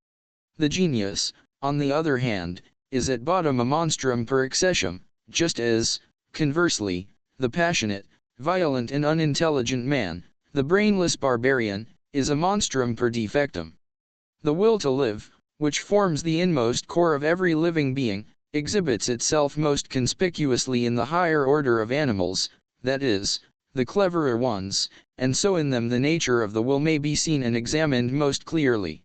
The genius, on the other hand, is at bottom a monstrum per excessum, just as, conversely, the passionate, violent and unintelligent man, the brainless barbarian, is a monstrum per defectum. The will to live, which forms the inmost core of every living being, exhibits itself most conspicuously in the higher order of animals, that is, the cleverer ones, and so in them the nature of the will may be seen and examined most clearly.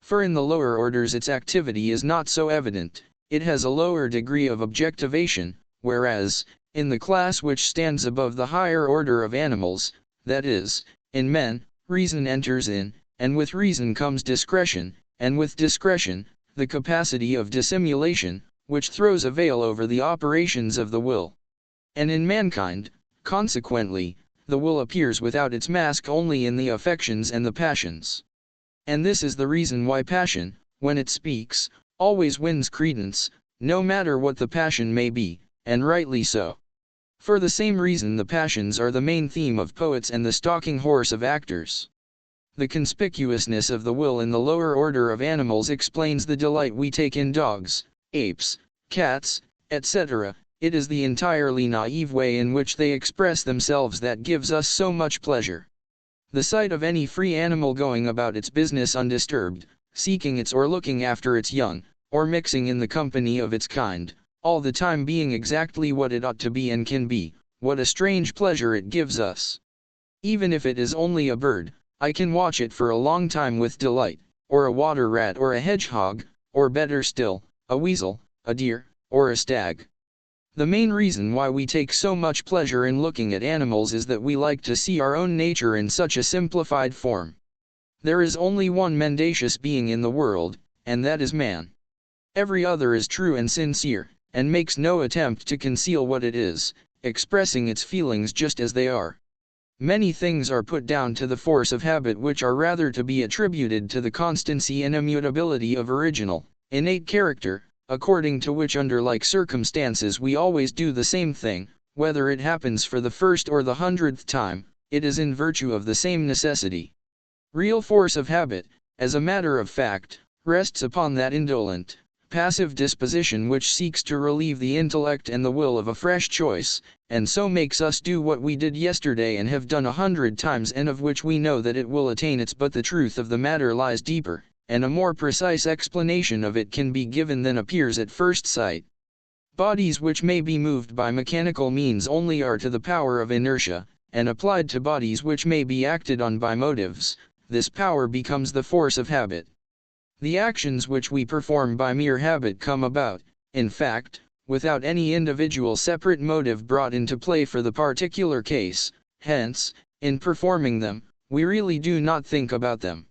For in the lower orders its activity is not so evident, it has a lower degree of objectivation, whereas, in the class which stands above the higher order of animals, that is, in men, reason enters in, and with reason comes discretion, and with discretion, the capacity of dissimulation, which throws a veil over the operations of the will. And in mankind, consequently, the will appears without its mask only in the affections and the passions. And this is the reason why passion, when it speaks, always wins credence, no matter what the passion may be, and rightly so. For the same reason the passions are the main theme of poets and the stalking horse of actors. The conspicuousness of the will in the lower order of animals explains the delight we take in dogs, apes, cats, etc. It is the entirely naive way in which they express themselves that gives us so much pleasure. The sight of any free animal going about its business undisturbed, seeking its or looking after its young, or mixing in the company of its kind, all the time being exactly what it ought to be and can be, what a strange pleasure it gives us. Even if it is only a bird, I can watch it for a long time with delight, or a water rat or a hedgehog, or better still, a weasel, a deer, or a stag. The main reason why we take so much pleasure in looking at animals is that we like to see our own nature in such a simplified form. There is only one mendacious being in the world, and that is man. Every other is true and sincere, and makes no attempt to conceal what it is, expressing its feelings just as they are. Many things are put down to the force of habit which are rather to be attributed to the constancy and immutability of original, innate character, according to which under like circumstances we always do the same thing, whether it happens for the first or the 100th time, it is in virtue of the same necessity. Real force of habit, as a matter of fact, rests upon that indolent, passive disposition which seeks to relieve the intellect and the will of a fresh choice, and so makes us do what we did yesterday and have done 100 times and of which we know that it will attain its but the truth of the matter lies deeper, and a more precise explanation of it can be given than appears at first sight. Bodies which may be moved by mechanical means only are to the power of inertia, and applied to bodies which may be acted on by motives, this power becomes the force of habit. The actions which we perform by mere habit come about, in fact, without any individual separate motive brought into play for the particular case, hence, in performing them, we really do not think about them.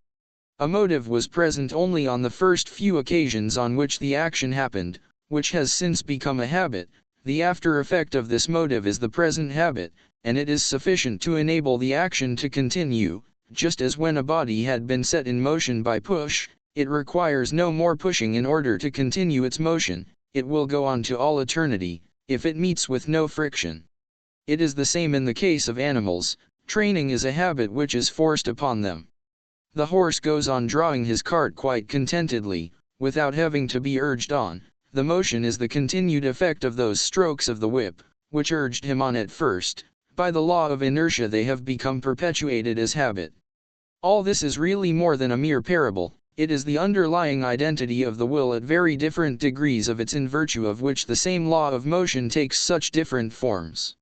A motive was present only on the first few occasions on which the action happened, which has since become a habit. The after effect of this motive is the present habit, and it is sufficient to enable the action to continue, just as when a body had been set in motion by push, it requires no more pushing in order to continue its motion, it will go on to all eternity, if it meets with no friction. It is the same in the case of animals, training is a habit which is forced upon them. The horse goes on drawing his cart quite contentedly, without having to be urged on. The motion is the continued effect of those strokes of the whip, which urged him on at first. By the law of inertia they have become perpetuated as habit. All this is really more than a mere parable, it is the underlying identity of the will at very different degrees of its in virtue of which the same law of motion takes such different forms.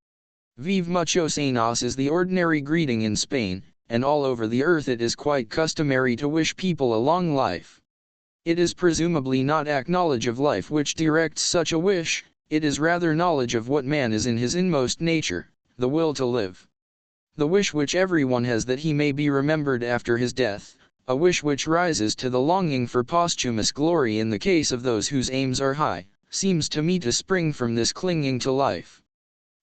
Vive muchos años is the ordinary greeting in Spain, and all over the earth it is quite customary to wish people a long life. It is presumably not knowledge of life which directs such a wish, it is rather knowledge of what man is in his inmost nature, the will to live. The wish which everyone has that he may be remembered after his death, a wish which rises to the longing for posthumous glory in the case of those whose aims are high, seems to me to spring from this clinging to life.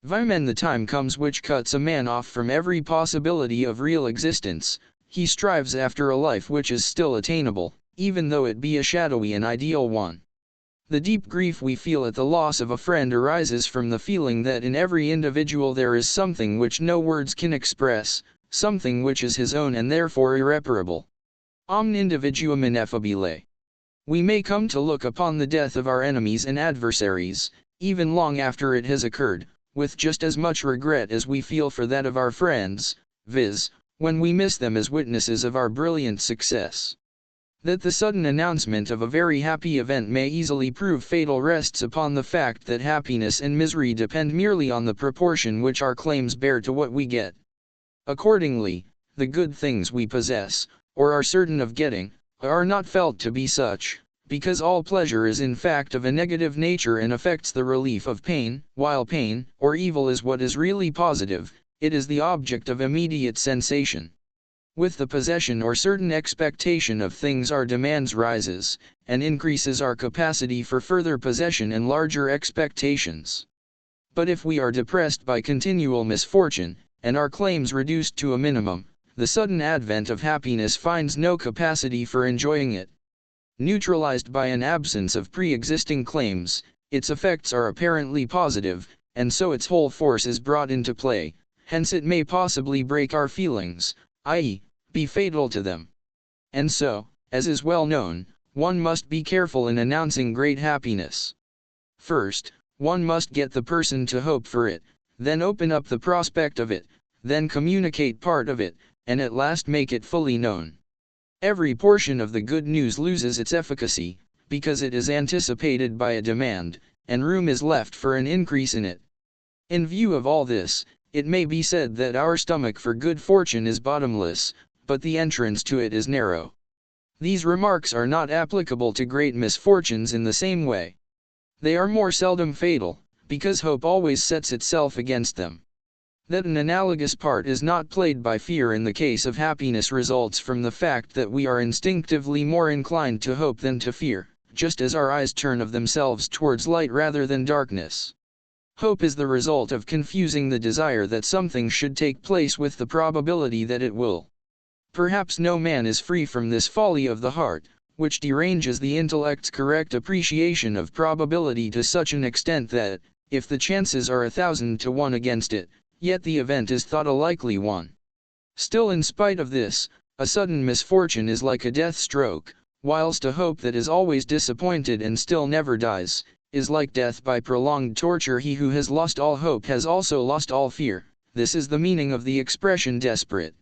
When the time comes which cuts a man off from every possibility of real existence, he strives after a life which is still attainable, even though it be a shadowy and ideal one. The deep grief we feel at the loss of a friend arises from the feeling that in every individual there is something which no words can express, something which is his own and therefore irreparable. Omne individuum ineffabile. We may come to look upon the death of our enemies and adversaries, even long after it has occurred, with just as much regret as we feel for that of our friends, viz., when we miss them as witnesses of our brilliant success. That the sudden announcement of a very happy event may easily prove fatal rests upon the fact that happiness and misery depend merely on the proportion which our claims bear to what we get. Accordingly, the good things we possess, or are certain of getting, are not felt to be such, because all pleasure is in fact of a negative nature and affects the relief of pain, while pain, or evil is what is really positive, it is the object of immediate sensation. With the possession or certain expectation of things our demands rises, and increases our capacity for further possession and larger expectations. But if we are depressed by continual misfortune, and our claims reduced to a minimum, the sudden advent of happiness finds no capacity for enjoying it. Neutralized by an absence of pre-existing claims, its effects are apparently positive, and so its whole force is brought into play, hence it may possibly break our feelings, i.e., be fatal to them. And so, as is well known, one must be careful in announcing great happiness. First, one must get the person to hope for it, then open up the prospect of it, then communicate part of it, and at last make it fully known. Every portion of the good news loses its efficacy, because it is anticipated by a demand, and room is left for an increase in it. In view of all this, it may be said that our stomach for good fortune is bottomless, but the entrance to it is narrow. These remarks are not applicable to great misfortunes in the same way. They are more seldom fatal, because hope always sets itself against them. That an analogous part is not played by fear in the case of happiness results from the fact that we are instinctively more inclined to hope than to fear, just as our eyes turn of themselves towards light rather than darkness. Hope is the result of confusing the desire that something should take place with the probability that it will. Perhaps no man is free from this folly of the heart, which deranges the intellect's correct appreciation of probability to such an extent that, if the chances are 1,000 to 1 against it, yet the event is thought a likely one. Still, in spite of this, a sudden misfortune is like a death stroke, whilst a hope that is always disappointed and still never dies, is like death by prolonged torture. He who has lost all hope has also lost all fear. This is the meaning of the expression desperate.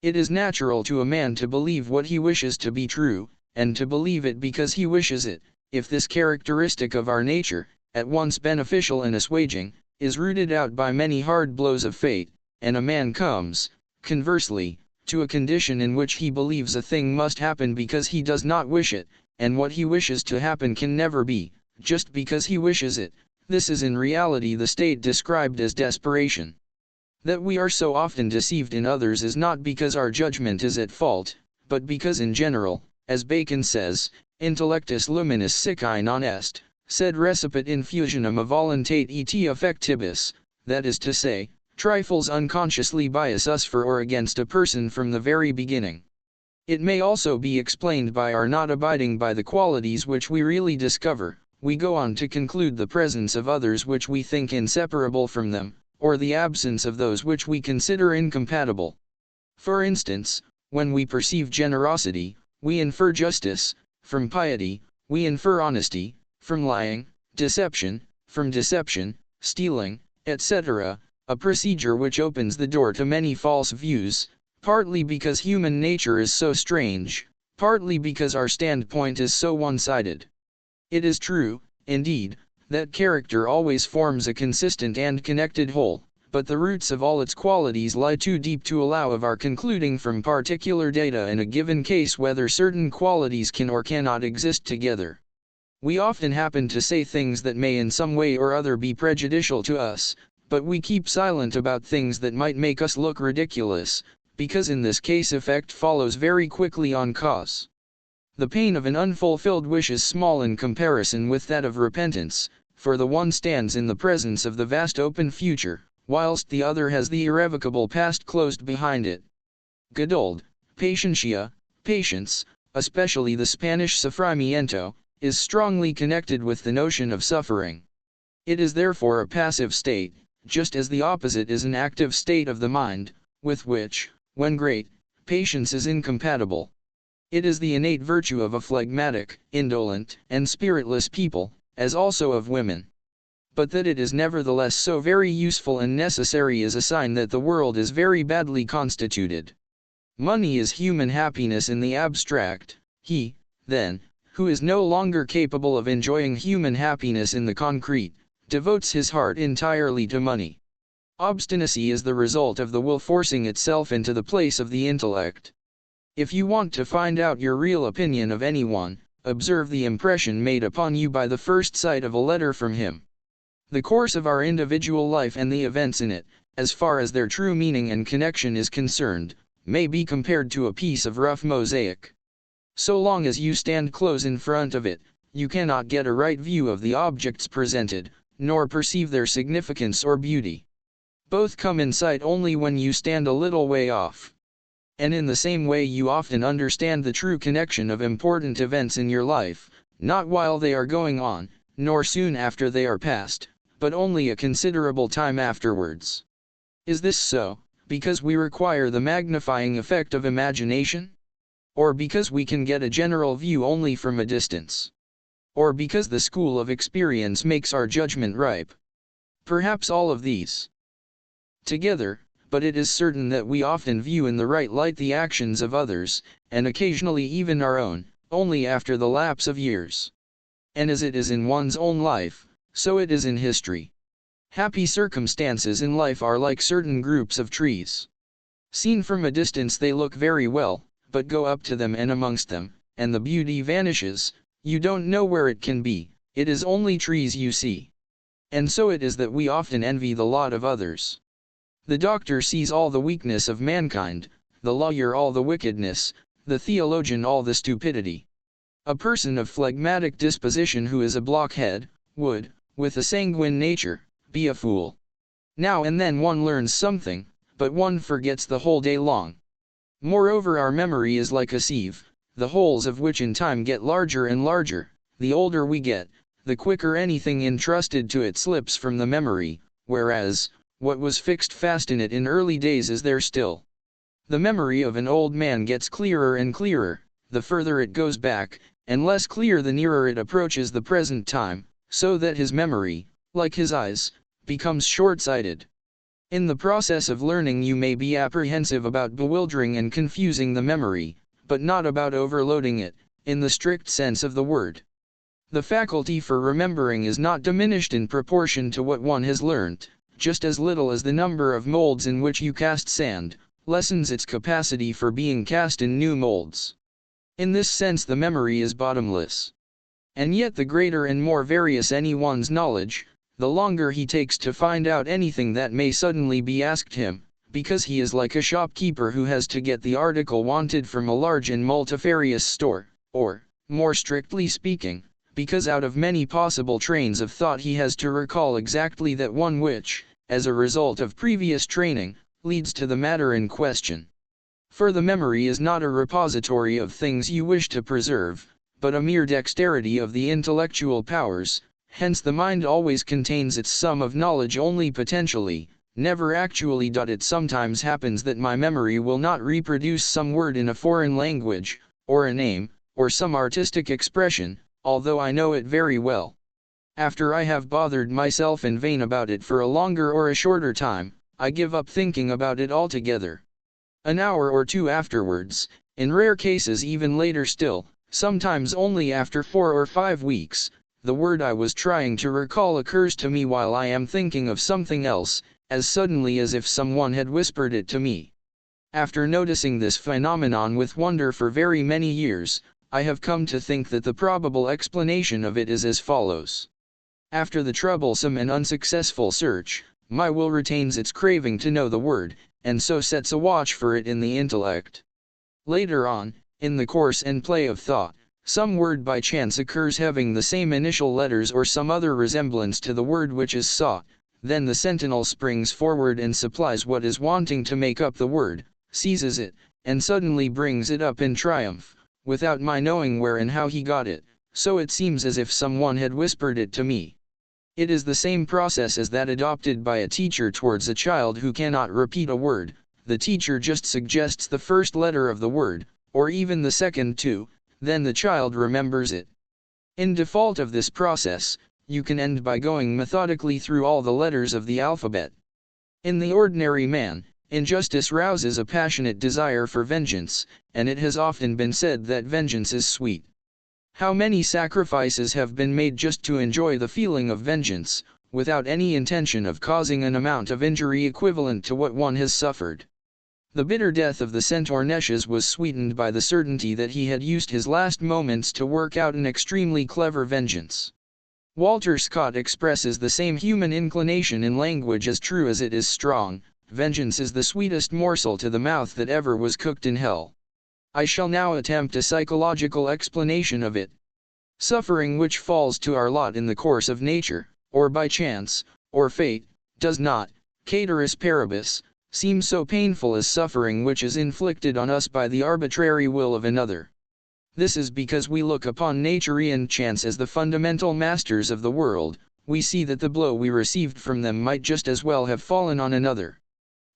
It is natural to a man to believe what he wishes to be true, and to believe it because he wishes it, if this characteristic of our nature, at once beneficial and assuaging, is rooted out by many hard blows of fate, and a man comes, conversely, to a condition in which he believes a thing must happen because he does not wish it, and what he wishes to happen can never be, just because he wishes it. This is in reality the state described as desperation. That we are so often deceived in others is not because our judgment is at fault, but because in general, as Bacon says, intellectus luminis sicae non est, sed recipit infusionum of voluntate et affectibus, that is to say, trifles unconsciously bias us for or against a person from the very beginning. It may also be explained by our not abiding by the qualities which we really discover. We go on to conclude the presence of others which we think inseparable from them, or the absence of those which we consider incompatible. For instance, when we perceive generosity, we infer justice; from piety, we infer honesty; from lying, deception; from deception, stealing, etc., a procedure which opens the door to many false views, partly because human nature is so strange, partly because our standpoint is so one-sided. It is true, indeed, that character always forms a consistent and connected whole, but the roots of all its qualities lie too deep to allow of our concluding from particular data in a given case whether certain qualities can or cannot exist together. We often happen to say things that may in some way or other be prejudicial to us, but we keep silent about things that might make us look ridiculous, because in this case effect follows very quickly on cause. The pain of an unfulfilled wish is small in comparison with that of repentance, for the one stands in the presence of the vast open future, whilst the other has the irrevocable past closed behind it. Geduld, patientia, patience, especially the Spanish sufrimiento, is strongly connected with the notion of suffering. It is therefore a passive state, just as the opposite is an active state of the mind, with which, when great, patience is incompatible. It is the innate virtue of a phlegmatic, indolent, and spiritless people, as also of women. But that it is nevertheless so very useful and necessary is a sign that the world is very badly constituted. Money is human happiness in the abstract, He, then, who is no longer capable of enjoying human happiness in the concrete, devotes his heart entirely to money. Obstinacy is the result of the will forcing itself into the place of the intellect. If you want to find out your real opinion of anyone, observe the impression made upon you by the first sight of a letter from him. The course of our individual life and the events in it, as far as their true meaning and connection is concerned, may be compared to a piece of rough mosaic. So long as you stand close in front of it, you cannot get a right view of the objects presented, nor perceive their significance or beauty. Both come in sight only when you stand a little way off. And in the same way you often understand the true connection of important events in your life, not while they are going on, nor soon after they are past, but only a considerable time afterwards. Is this so, because we require the magnifying effect of imagination? Or because we can get a general view only from a distance? Or because the school of experience makes our judgment ripe? Perhaps all of these together, but it is certain that we often view in the right light the actions of others, and occasionally even our own, only after the lapse of years. And as it is in one's own life, so it is in history. Happy circumstances in life are like certain groups of trees. Seen from a distance they look very well, but go up to them and amongst them, and the beauty vanishes. You don't know where it can be, it is only trees you see. And so it is that we often envy the lot of others. The doctor sees all the weakness of mankind, the lawyer all the wickedness, the theologian all the stupidity. A person of phlegmatic disposition who is a blockhead, would, with a sanguine nature, be a fool. Now and then one learns something, but one forgets the whole day long. Moreover, our memory is like a sieve, the holes of which in time get larger and larger. The older we get, the quicker anything entrusted to it slips from the memory, whereas, what was fixed fast in it in early days is there still. The memory of an old man gets clearer and clearer, the further it goes back, and less clear the nearer it approaches the present time, so that his memory, like his eyes, becomes short-sighted. In the process of learning you may be apprehensive about bewildering and confusing the memory, but not about overloading it, in the strict sense of the word. The faculty for remembering is not diminished in proportion to what one has learnt, just as little as the number of molds in which you cast sand, lessens its capacity for being cast in new molds. In this sense the memory is bottomless. And yet the greater and more various anyone's knowledge, the longer he takes to find out anything that may suddenly be asked him, because he is like a shopkeeper who has to get the article wanted from a large and multifarious store, or, more strictly speaking, because out of many possible trains of thought he has to recall exactly that one which, as a result of previous training, leads to the matter in question. For the memory is not a repository of things you wish to preserve, but a mere dexterity of the intellectual powers, hence the mind always contains its sum of knowledge only potentially, never actually. It sometimes happens that my memory will not reproduce some word in a foreign language, or a name, or some artistic expression, although I know it very well. After I have bothered myself in vain about it for a longer or a shorter time, I give up thinking about it altogether. An hour or two afterwards, in rare cases even later still, sometimes only after 4 or 5 weeks, the word I was trying to recall occurs to me while I am thinking of something else, as suddenly as if someone had whispered it to me. After noticing this phenomenon with wonder for very many years, I have come to think that the probable explanation of it is as follows. After the troublesome and unsuccessful search, my will retains its craving to know the word, and so sets a watch for it in the intellect. Later on, in the course and play of thought, some word by chance occurs having the same initial letters or some other resemblance to the word which is sought. Then the sentinel springs forward and supplies what is wanting to make up the word, seizes it, and suddenly brings it up in triumph, without my knowing where and how he got it, so it seems as if someone had whispered it to me. It is the same process as that adopted by a teacher towards a child who cannot repeat a word. The teacher just suggests the first letter of the word, or even the second two, then the child remembers it. In default of this process, you can end by going methodically through all the letters of the alphabet. In the ordinary man, Injustice rouses a passionate desire for vengeance, and it has often been said that vengeance is sweet. How many sacrifices have been made just to enjoy the feeling of vengeance, without any intention of causing an amount of injury equivalent to what one has suffered? The bitter death of the centaur Neshes was sweetened by the certainty that he had used his last moments to work out an extremely clever vengeance. Walter Scott expresses the same human inclination in language as true as it is strong: vengeance is the sweetest morsel to the mouth that ever was cooked in hell. I shall now attempt a psychological explanation of it. Suffering which falls to our lot in the course of nature, or by chance, or fate, does not, caeteris paribus, seem so painful as suffering which is inflicted on us by the arbitrary will of another. This is because we look upon nature and chance as the fundamental masters of the world. We see that the blow we received from them might just as well have fallen on another.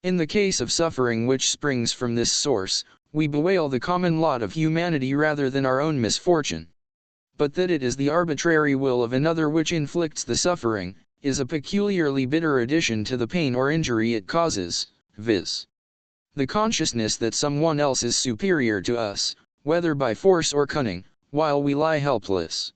In the case of suffering which springs from this source, we bewail the common lot of humanity rather than our own misfortune. But that it is the arbitrary will of another which inflicts the suffering, is a peculiarly bitter addition to the pain or injury it causes, viz. the consciousness that someone else is superior to us, whether by force or cunning, while we lie helpless.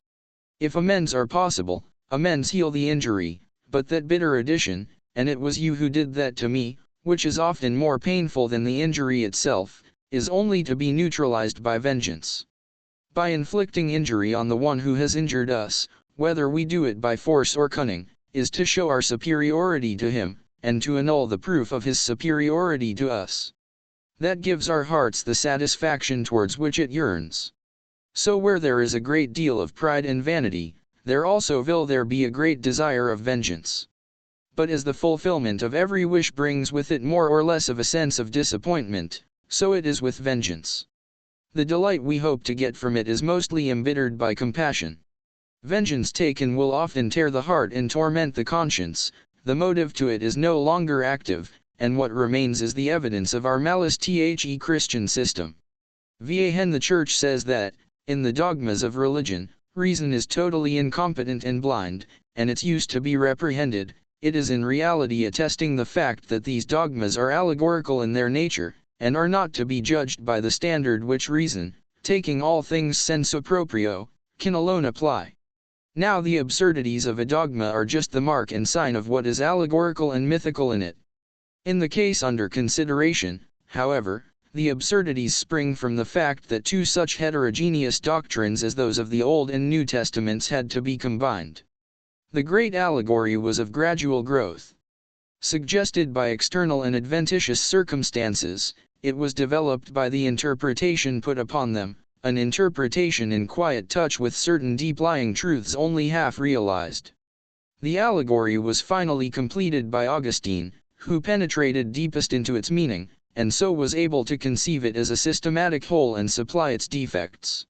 If amends are possible, amends heal the injury, but that bitter addition, "and it was you who did that to me," which is often more painful than the injury itself, is only to be neutralized by vengeance. By inflicting injury on the one who has injured us, whether we do it by force or cunning, is to show our superiority to him, and to annul the proof of his superiority to us. That gives our hearts the satisfaction towards which it yearns. So where there is a great deal of pride and vanity, there also will there be a great desire of vengeance. But as the fulfillment of every wish brings with it more or less of a sense of disappointment, so it is with vengeance. The delight we hope to get from it is mostly embittered by compassion. Vengeance taken will often tear the heart and torment the conscience. The motive to it is no longer active, and what remains is the evidence of our malice the Christian system. The Church says that, in the dogmas of religion, reason is totally incompetent and blind, and its use to be reprehended. It is in reality attesting the fact that these dogmas are allegorical in their nature, and are not to be judged by the standard which reason, taking all things sensu proprio, can alone apply. Now the absurdities of a dogma are just the mark and sign of what is allegorical and mythical in it. In the case under consideration, however, the absurdities spring from the fact that two such heterogeneous doctrines as those of the Old and New Testaments had to be combined. The great allegory was of gradual growth. Suggested by external and adventitious circumstances, it was developed by the interpretation put upon them, an interpretation in quiet touch with certain deep-lying truths only half realized. The allegory was finally completed by Augustine, who penetrated deepest into its meaning, and so was able to conceive it as a systematic whole and supply its defects.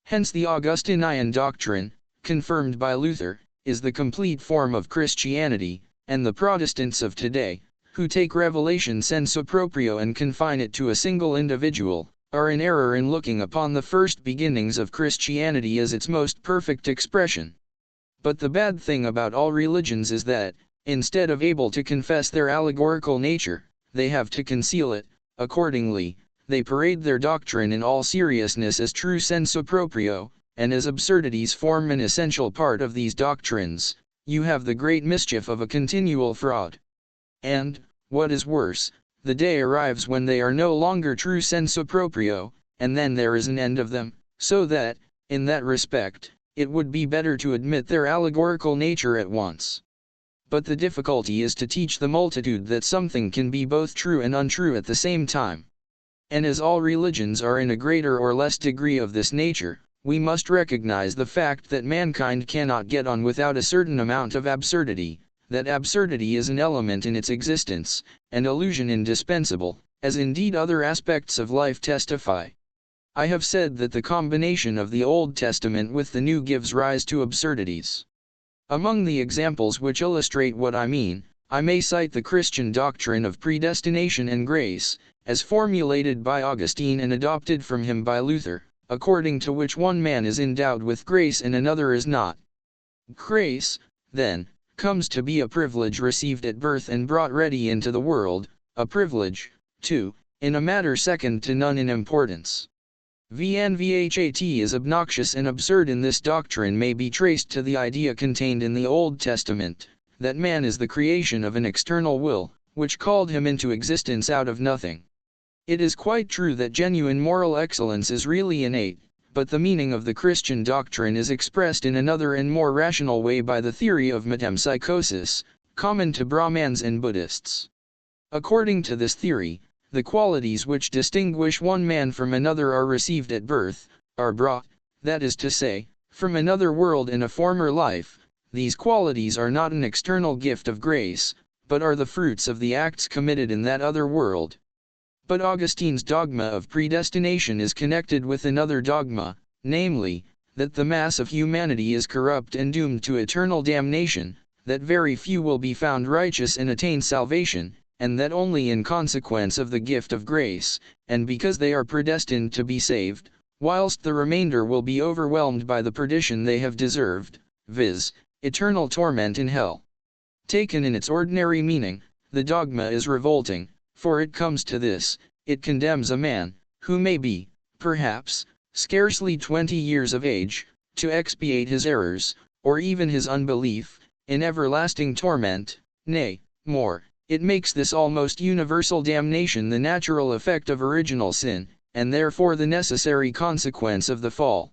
Hence the Augustinian doctrine, confirmed by Luther, is the complete form of Christianity, and the Protestants of today, who take revelation sensu proprio and confine it to a single individual, are in error in looking upon the first beginnings of Christianity as its most perfect expression. But the bad thing about all religions is that, instead of able to confess their allegorical nature, they have to conceal it. Accordingly, they parade their doctrine in all seriousness as true sensu proprio, and as absurdities form an essential part of these doctrines, you have the great mischief of a continual fraud. And, what is worse, the day arrives when they are no longer true sensu proprio, and then there is an end of them, so that, in that respect, it would be better to admit their allegorical nature at once. But the difficulty is to teach the multitude that something can be both true and untrue at the same time. And as all religions are in a greater or less degree of this nature, we must recognize the fact that mankind cannot get on without a certain amount of absurdity, that absurdity is an element in its existence, and illusion indispensable, as indeed other aspects of life testify. I have said that the combination of the Old Testament with the New gives rise to absurdities. Among the examples which illustrate what I mean, I may cite the Christian doctrine of predestination and grace, as formulated by Augustine and adopted from him by Luther, according to which one man is endowed with grace and another is not. Grace, then, comes to be a privilege received at birth and brought ready into the world, a privilege, 2, in a matter second to none in importance. VNVHAT is obnoxious and absurd in this doctrine may be traced to the idea contained in the Old Testament, that man is the creation of an external will, which called him into existence out of nothing. It is quite true that genuine moral excellence is really innate, but the meaning of the Christian doctrine is expressed in another and more rational way by the theory of metempsychosis, common to Brahmans and Buddhists. According to this theory, the qualities which distinguish one man from another are received at birth, are brought, that is to say, from another world in a former life. These qualities are not an external gift of grace, but are the fruits of the acts committed in that other world. But Augustine's dogma of predestination is connected with another dogma, namely, that the mass of humanity is corrupt and doomed to eternal damnation, that very few will be found righteous and attain salvation, and that only in consequence of the gift of grace, and because they are predestined to be saved, whilst the remainder will be overwhelmed by the perdition they have deserved, viz., eternal torment in hell. Taken in its ordinary meaning, the dogma is revolting, for it comes to this: it condemns a man, who may be, perhaps, scarcely 20 years of age, to expiate his errors, or even his unbelief, in everlasting torment. Nay, more, it makes this almost universal damnation the natural effect of original sin, and therefore the necessary consequence of the fall.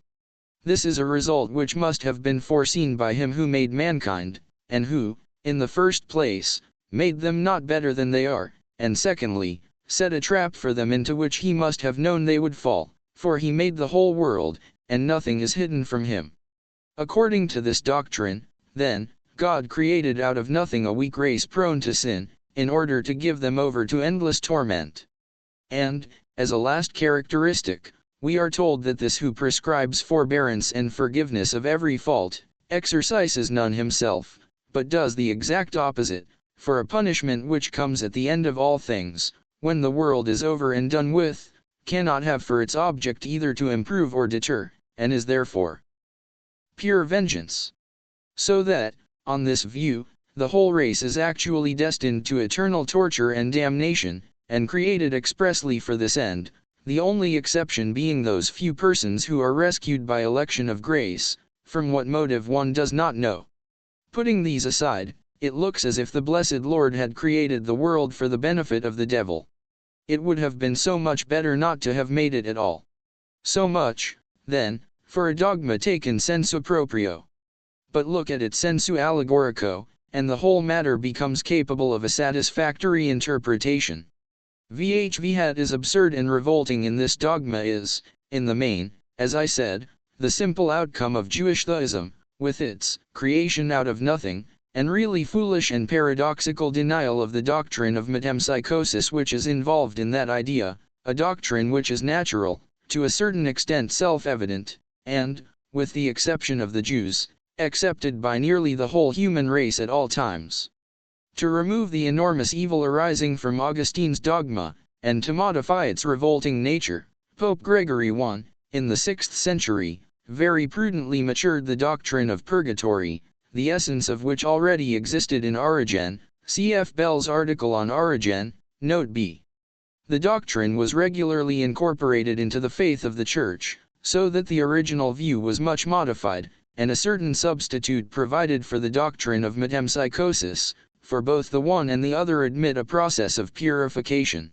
This is a result which must have been foreseen by him who made mankind, and who, in the first place, made them not better than they are, and secondly, set a trap for them into which he must have known they would fall, for he made the whole world, and nothing is hidden from him. According to this doctrine, then, God created out of nothing a weak race prone to sin, in order to give them over to endless torment. And, as a last characteristic, we are told that this who prescribes forbearance and forgiveness of every fault, exercises none himself, but does the exact opposite, for a punishment which comes at the end of all things, when the world is over and done with, cannot have for its object either to improve or deter, and is therefore pure vengeance. So that, on this view, the whole race is actually destined to eternal torture and damnation, and created expressly for this end, the only exception being those few persons who are rescued by election of grace, from what motive one does not know. Putting these aside, it looks as if the blessed Lord had created the world for the benefit of the devil. It would have been so much better not to have made it at all. So much, then, for a dogma taken sensu proprio. But look at it sensu allegorico, and the whole matter becomes capable of a satisfactory interpretation. Vhvat is absurd and revolting in this dogma is, in the main, as I said, the simple outcome of Jewish theism, with its creation out of nothing, and really foolish and paradoxical denial of the doctrine of metempsychosis which is involved in that idea, a doctrine which is natural, to a certain extent self-evident, and, with the exception of the Jews, accepted by nearly the whole human race at all times. To remove the enormous evil arising from Augustine's dogma, and to modify its revolting nature, Pope Gregory I, in the 6th century, very prudently matured the doctrine of purgatory, the essence of which already existed in Origen, cf. Bell's article on Origen, note B. The doctrine was regularly incorporated into the faith of the Church, so that the original view was much modified, and a certain substitute provided for the doctrine of metempsychosis, for both the one and the other admit a process of purification.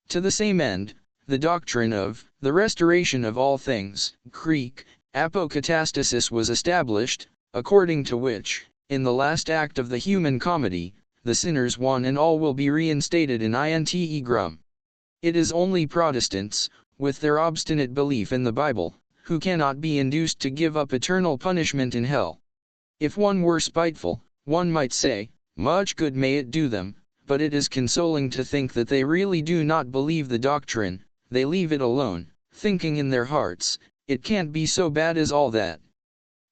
To the same end, the doctrine of the restoration of all things, Greek, apokatastasis, was established, according to which, in the last act of the human comedy, the sinners one and all will be reinstated in inte grum. It is only Protestants, with their obstinate belief in the Bible, who cannot be induced to give up eternal punishment in hell. If one were spiteful, one might say, much good may it do them, but it is consoling to think that they really do not believe the doctrine, they leave it alone, thinking in their hearts, it can't be so bad as all that.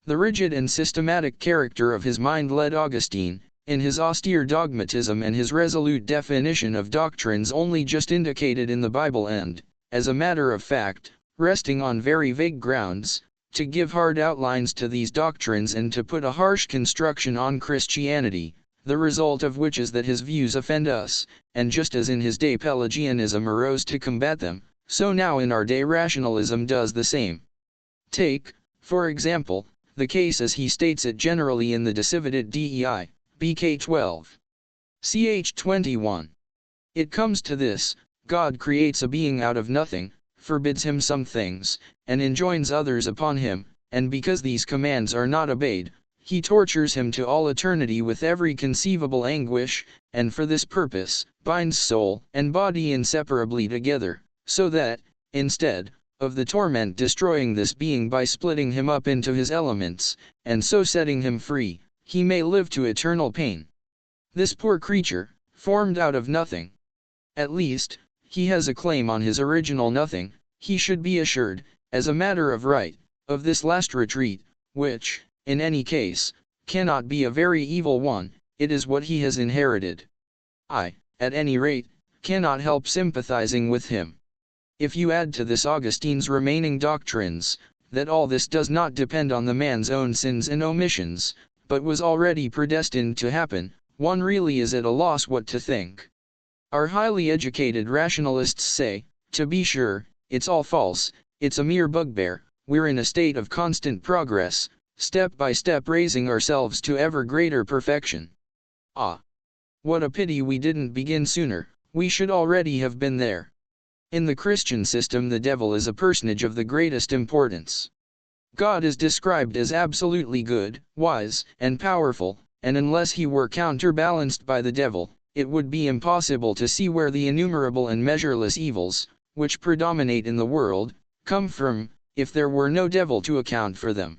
The rigid and systematic character of his mind led Augustine, in his austere dogmatism and his resolute definition of doctrines only just indicated in the Bible and, as a matter of fact, resting on very vague grounds, to give hard outlines to these doctrines and to put a harsh construction on Christianity, the result of which is that his views offend us, and just as in his day Pelagianism arose to combat them, so now in our day rationalism does the same. Take, for example, the case as he states it generally in the Decividet Dei, BK 12. Ch 21. It comes to this: God creates a being out of nothing, forbids him some things, and enjoins others upon him, and because these commands are not obeyed, he tortures him to all eternity with every conceivable anguish, and for this purpose, binds soul and body inseparably together, so that, instead of the torment destroying this being by splitting him up into his elements, and so setting him free, he may live to eternal pain. This poor creature, formed out of nothing. At least, he has a claim on his original nothing. He should be assured, as a matter of right, of this last retreat, which, in any case, cannot be a very evil one. It is what he has inherited. I, at any rate, cannot help sympathizing with him. If you add to this Augustine's remaining doctrines, that all this does not depend on the man's own sins and omissions, but was already predestined to happen, one really is at a loss what to think. Our highly educated rationalists say, to be sure, it's all false, it's a mere bugbear, we're in a state of constant progress, step by step raising ourselves to ever greater perfection. Ah! What a pity we didn't begin sooner, we should already have been there. In the Christian system the devil is a personage of the greatest importance. God is described as absolutely good, wise, and powerful, and unless he were counterbalanced by the devil, it would be impossible to see where the innumerable and measureless evils, which predominate in the world, come from, if there were no devil to account for them.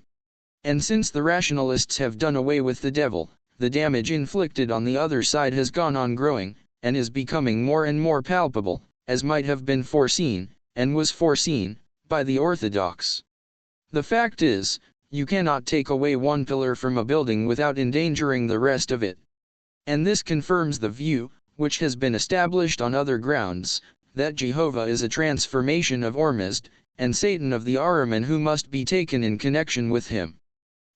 And since the rationalists have done away with the devil, the damage inflicted on the other side has gone on growing, and is becoming more and more palpable, as might have been foreseen, and was foreseen, by the orthodox. The fact is, you cannot take away one pillar from a building without endangering the rest of it. And this confirms the view, which has been established on other grounds, that Jehovah is a transformation of Ormuzd, and Satan of the Ahriman who must be taken in connection with him.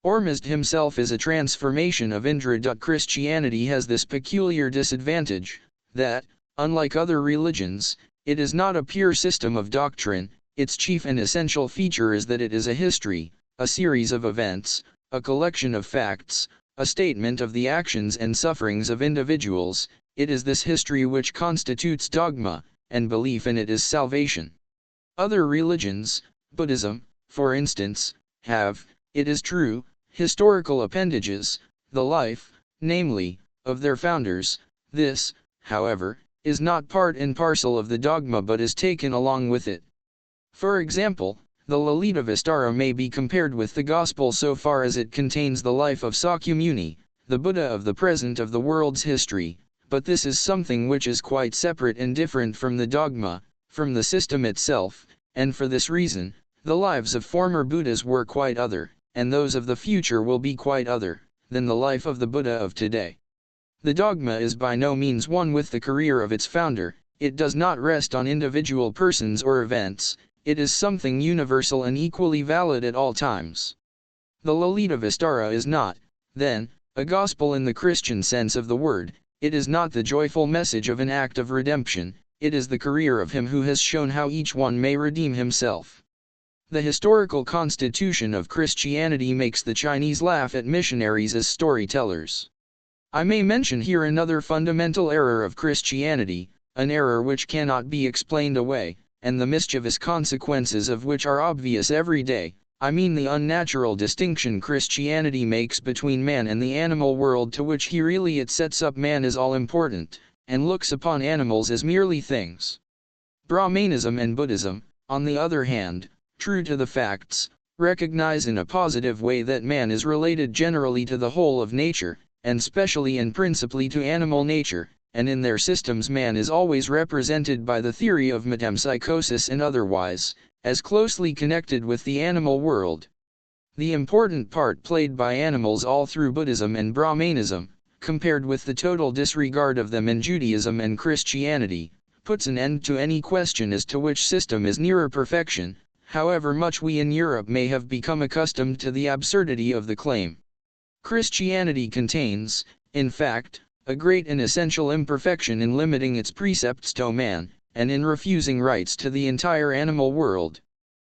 Ormuzd himself is a transformation of Indra. Christianity has this peculiar disadvantage, that, unlike other religions, it is not a pure system of doctrine. Its chief and essential feature is that it is a history, a series of events, a collection of facts, a statement of the actions and sufferings of individuals. It is this history which constitutes dogma, and belief in it is salvation. Other religions, Buddhism, for instance, have, it is true, historical appendages, the life, namely, of their founders. This, however, is not part and parcel of the dogma but is taken along with it. For example, the Lalita Vistara may be compared with the Gospel so far as it contains the life of Sakyamuni, the Buddha of the present of the world's history, but this is something which is quite separate and different from the dogma, from the system itself, and for this reason, the lives of former Buddhas were quite other, and those of the future will be quite other, than the life of the Buddha of today. The dogma is by no means one with the career of its founder. It does not rest on individual persons or events. It is something universal and equally valid at all times. The Lalita Vistara is not, then, a gospel in the Christian sense of the word. It is not the joyful message of an act of redemption. It is the career of him who has shown how each one may redeem himself. The historical constitution of Christianity makes the Chinese laugh at missionaries as storytellers. I may mention here another fundamental error of Christianity, an error which cannot be explained away, and the mischievous consequences of which are obvious every day. I mean the unnatural distinction Christianity makes between man and the animal world, to which he really it sets up man as all important, and looks upon animals as merely things. Brahmanism and Buddhism, on the other hand, true to the facts, recognize in a positive way that man is related generally to the whole of nature, and specially and principally to animal nature, and in their systems man is always represented by the theory of metempsychosis and otherwise, as closely connected with the animal world. The important part played by animals all through Buddhism and Brahmanism, compared with the total disregard of them in Judaism and Christianity, puts an end to any question as to which system is nearer perfection, however much we in Europe may have become accustomed to the absurdity of the claim. Christianity contains, in fact, a great and essential imperfection in limiting its precepts to man, and in refusing rights to the entire animal world.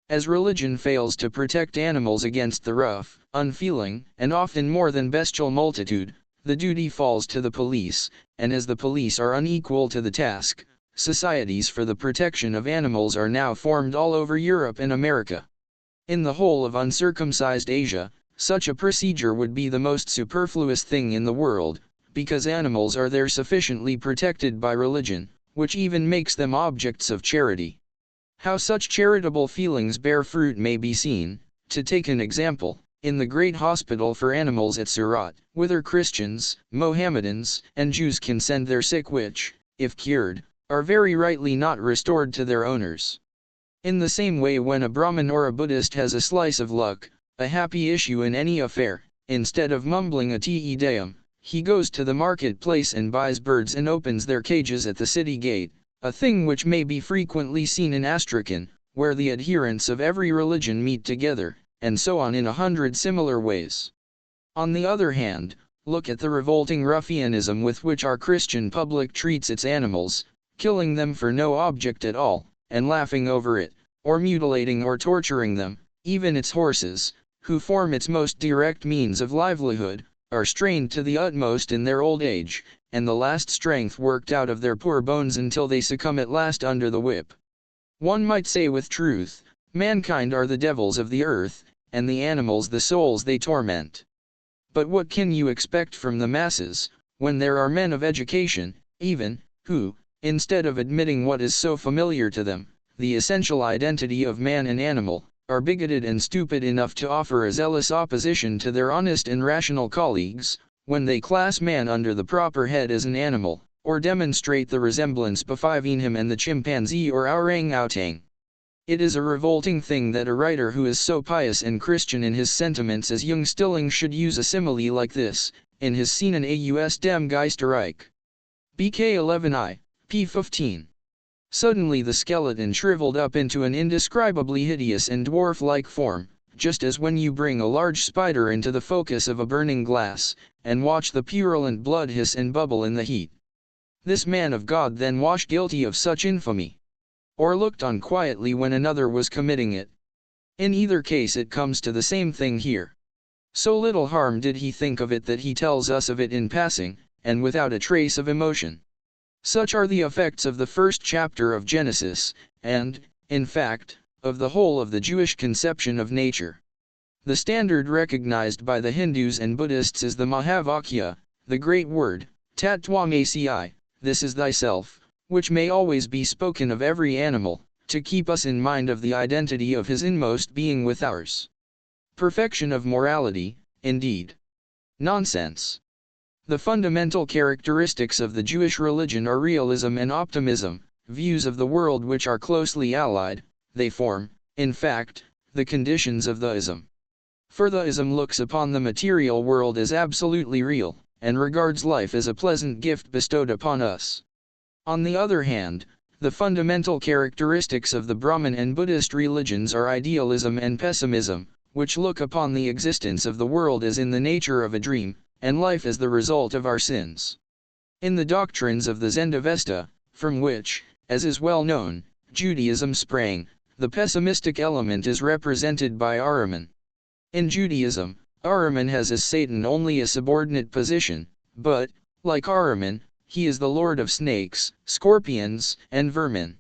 As religion fails to protect animals against the rough, unfeeling, and often more than bestial multitude, the duty falls to the police, and as the police are unequal to the task, societies for the protection of animals are now formed all over Europe and America. In the whole of uncircumcised Asia, such a procedure would be the most superfluous thing in the world, because animals are there sufficiently protected by religion, which even makes them objects of charity. How such charitable feelings bear fruit may be seen, to take an example, in the great hospital for animals at Surat, whither Christians, Mohammedans, and Jews can send their sick which, if cured, are very rightly not restored to their owners. In the same way, when a Brahmin or a Buddhist has a slice of luck, a happy issue in any affair, instead of mumbling a Te Deum, he goes to the marketplace and buys birds and opens their cages at the city gate, a thing which may be frequently seen in Astrakhan, where the adherents of every religion meet together, and so on in 100 similar ways. On the other hand, look at the revolting ruffianism with which our Christian public treats its animals, killing them for no object at all, and laughing over it, or mutilating or torturing them. Even its horses, who form its most direct means of livelihood, are strained to the utmost in their old age, and the last strength worked out of their poor bones until they succumb at last under the whip. One might say with truth, mankind are the devils of the earth, and the animals the souls they torment. But what can you expect from the masses, when there are men of education, even, who, instead of admitting what is so familiar to them, the essential identity of man and animal, are bigoted and stupid enough to offer a zealous opposition to their honest and rational colleagues, when they class man under the proper head as an animal, or demonstrate the resemblance between him and the chimpanzee or orang-outang. It is a revolting thing that a writer who is so pious and Christian in his sentiments as young Stilling should use a simile like this, in his Scenen aus dem Geisterreich. BK 11I, p. 15. Suddenly the skeleton shriveled up into an indescribably hideous and dwarf-like form, just as when you bring a large spider into the focus of a burning glass, and watch the purulent blood hiss and bubble in the heat. This man of God then was guilty of such infamy, or looked on quietly when another was committing it. In either case it comes to the same thing here. So little harm did he think of it that he tells us of it in passing, and without a trace of emotion. Such are the effects of the first chapter of Genesis, and, in fact, of the whole of the Jewish conception of nature. The standard recognized by the Hindus and Buddhists is the Mahavakya, the great word, Tat Twamasi, this is thyself, which may always be spoken of every animal, to keep us in mind of the identity of his inmost being with ours. Perfection of morality, indeed. Nonsense. The fundamental characteristics of the Jewish religion are realism and optimism, views of the world which are closely allied. They form, in fact, the conditions of theism. For theism looks upon the material world as absolutely real, and regards life as a pleasant gift bestowed upon us. On the other hand, the fundamental characteristics of the Brahmin and Buddhist religions are idealism and pessimism, which look upon the existence of the world as in the nature of a dream, and life as the result of our sins. In the doctrines of the Zendavesta, from which, as is well known, Judaism sprang, the pessimistic element is represented by Ahriman. In Judaism, Ahriman has as Satan only a subordinate position, but, like Ahriman, he is the lord of snakes, scorpions, and vermin.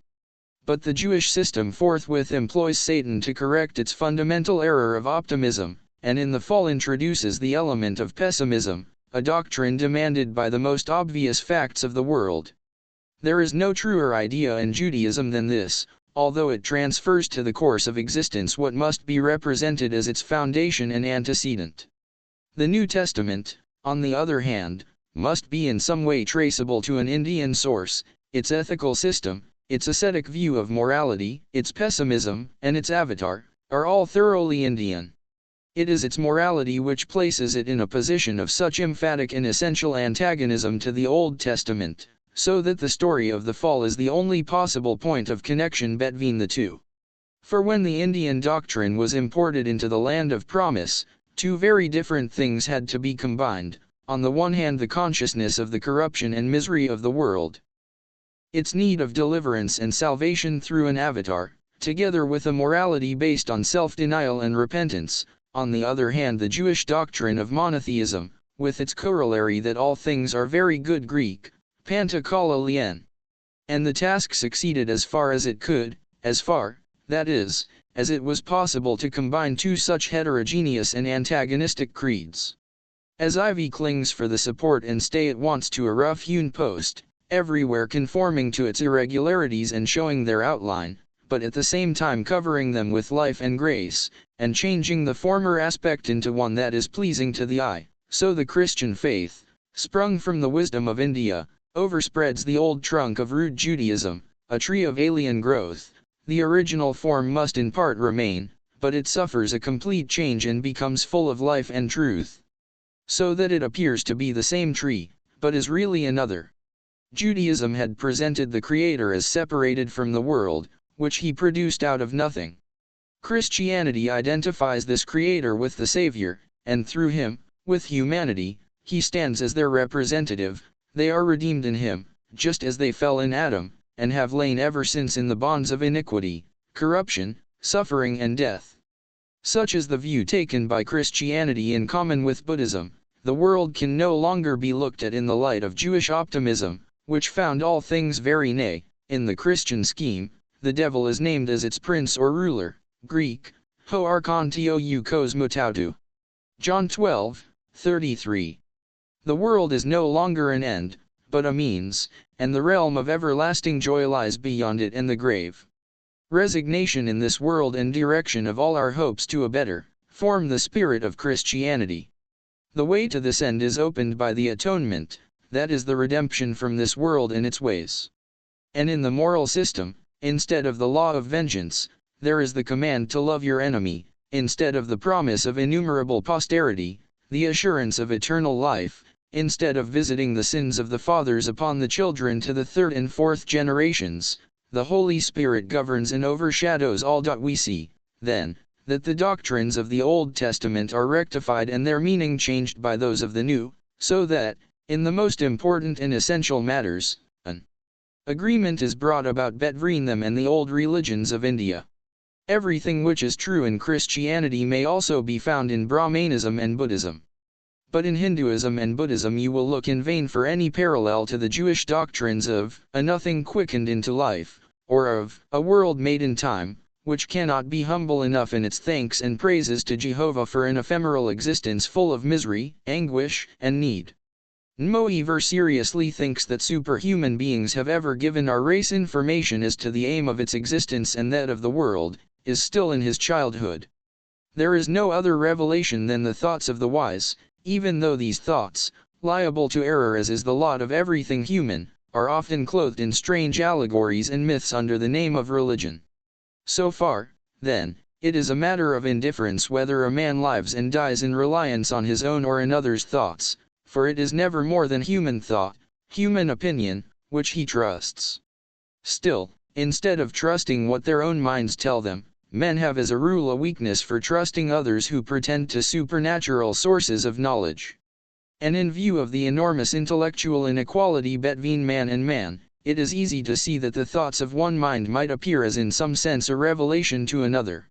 But the Jewish system forthwith employs Satan to correct its fundamental error of optimism, and in the fall introduces the element of pessimism, a doctrine demanded by the most obvious facts of the world. There is no truer idea in Judaism than this, although it transfers to the course of existence what must be represented as its foundation and antecedent. The New Testament, on the other hand, must be in some way traceable to an Indian source. Its ethical system, its ascetic view of morality, its pessimism, and its avatar, are all thoroughly Indian. It is its morality which places it in a position of such emphatic and essential antagonism to the Old Testament, so that the story of the fall is the only possible point of connection between the two. For when the Indian doctrine was imported into the land of promise, two very different things had to be combined: on the one hand the consciousness of the corruption and misery of the world, its need of deliverance and salvation through an avatar, together with a morality based on self-denial and repentance, on the other hand the Jewish doctrine of monotheism, with its corollary that all things are very good Greek, panta kala lien. And the task succeeded as far as it could, as far, that is, as it was possible to combine two such heterogeneous and antagonistic creeds. As ivy clings for the support and stay it wants to a rough-hewn post, everywhere conforming to its irregularities and showing their outline, but at the same time covering them with life and grace, and changing the former aspect into one that is pleasing to the eye, so the Christian faith, sprung from the wisdom of India, overspreads the old trunk of rude Judaism, a tree of alien growth. The original form must in part remain, but it suffers a complete change and becomes full of life and truth, so that it appears to be the same tree, but is really another. Judaism had presented the Creator as separated from the world, which he produced out of nothing. Christianity identifies this Creator with the Savior, and through him, with humanity, he stands as their representative. They are redeemed in him, just as they fell in Adam, and have lain ever since in the bonds of iniquity, corruption, suffering and death. Such is the view taken by Christianity in common with Buddhism. The world can no longer be looked at in the light of Jewish optimism, which found all things very nay. In the Christian scheme, the devil is named as its prince or ruler, Greek, ho archontou kosmotautu. John 12:33. The world is no longer an end, but a means, and the realm of everlasting joy lies beyond it and the grave. Resignation in this world and direction of all our hopes to a better, form the spirit of Christianity. The way to this end is opened by the atonement, that is the redemption from this world and its ways. And in the moral system, instead of the law of vengeance, there is the command to love your enemy, instead of the promise of innumerable posterity, the assurance of eternal life, instead of visiting the sins of the fathers upon the children to the third and fourth generations. The Holy Spirit governs and overshadows all. We see, then, that the doctrines of the Old Testament are rectified and their meaning changed by those of the New, so that, in the most important and essential matters, an agreement is brought about between them and the old religions of India. Everything which is true in Christianity may also be found in Brahmanism and Buddhism. But in Hinduism and Buddhism you will look in vain for any parallel to the Jewish doctrines of a nothing quickened into life, or of a world made in time, which cannot be humble enough in its thanks and praises to Jehovah for an ephemeral existence full of misery, anguish, and need. Nmoever seriously thinks that superhuman beings have ever given our race information as to the aim of its existence and that of the world, is still in his childhood. There is no other revelation than the thoughts of the wise, even though these thoughts, liable to error as is the lot of everything human, are often clothed in strange allegories and myths under the name of religion. So far, then, it is a matter of indifference whether a man lives and dies in reliance on his own or another's thoughts, for it is never more than human thought, human opinion, which he trusts. Still, instead of trusting what their own minds tell them, men have as a rule a weakness for trusting others who pretend to supernatural sources of knowledge. And in view of the enormous intellectual inequality between man and man, it is easy to see that the thoughts of one mind might appear as in some sense a revelation to another.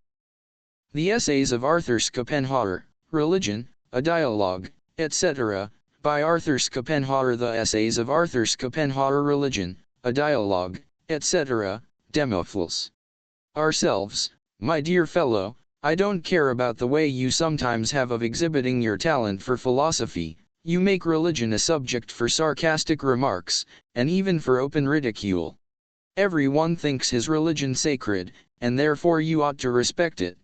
The essays of Arthur Schopenhauer, Religion, a Dialogue, etc., by Arthur Schopenhauer. The essays of Arthur Schopenhauer, Religion, a Dialogue, etc., Demophils. Ourselves, my dear fellow, I don't care about the way you sometimes have of exhibiting your talent for philosophy. You make religion a subject for sarcastic remarks, and even for open ridicule. Everyone thinks his religion sacred, and therefore you ought to respect it.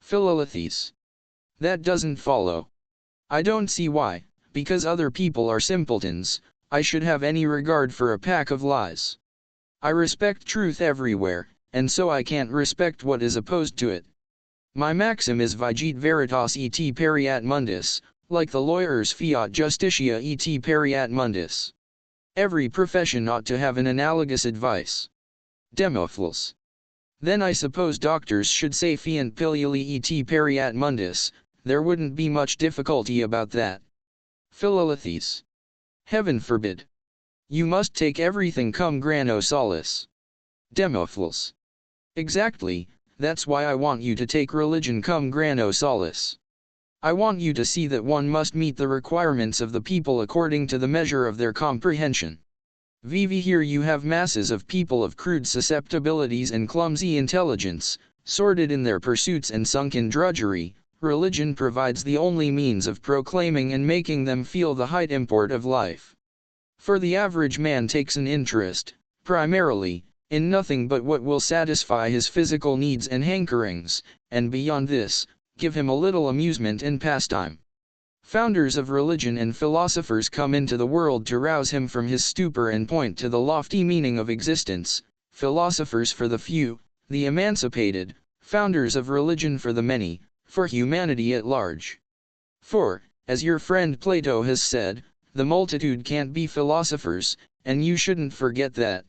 Philolaethes. That doesn't follow. I don't see why, because other people are simpletons, I should have any regard for a pack of lies. I respect truth everywhere, and so I can't respect what is opposed to it. My maxim is vigit veritas et pereat mundus, like the lawyer's fiat justitia et pereat mundus. Every profession ought to have an analogous advice. Demophils. Then I suppose doctors should say fiant piluli et pereat mundus, there wouldn't be much difficulty about that. Philolaethes. Heaven forbid. You must take everything cum grano salis. Demophils. Exactly, that's why I want you to take religion cum grano salis. I want you to see that one must meet the requirements of the people according to the measure of their comprehension. VV here you have masses of people of crude susceptibilities and clumsy intelligence, sordid in their pursuits and sunk in drudgery. Religion provides the only means of proclaiming and making them feel the height import of life. For the average man takes an interest, primarily, in nothing but what will satisfy his physical needs and hankerings, and beyond this, give him a little amusement and pastime. Founders of religion and philosophers come into the world to rouse him from his stupor and point to the lofty meaning of existence. Philosophers for the few, the emancipated, founders of religion for the many, for humanity at large. For, as your friend Plato has said, the multitude can't be philosophers, and you shouldn't forget that.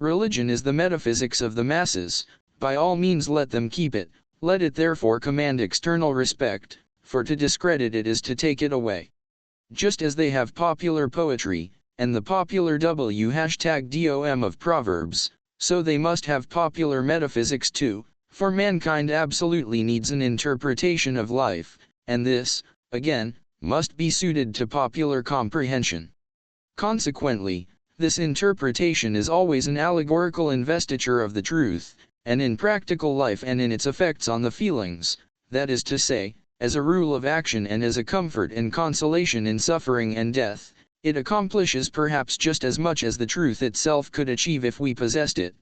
Religion is the metaphysics of the masses, by all means let them keep it, let it therefore command external respect, for to discredit it is to take it away. Just as they have popular poetry, and the popular #DOM of Proverbs, so they must have popular metaphysics too, for mankind absolutely needs an interpretation of life, and this, again, must be suited to popular comprehension. Consequently, this interpretation is always an allegorical investiture of the truth, and in practical life and in its effects on the feelings, that is to say, as a rule of action and as a comfort and consolation in suffering and death, it accomplishes perhaps just as much as the truth itself could achieve if we possessed it.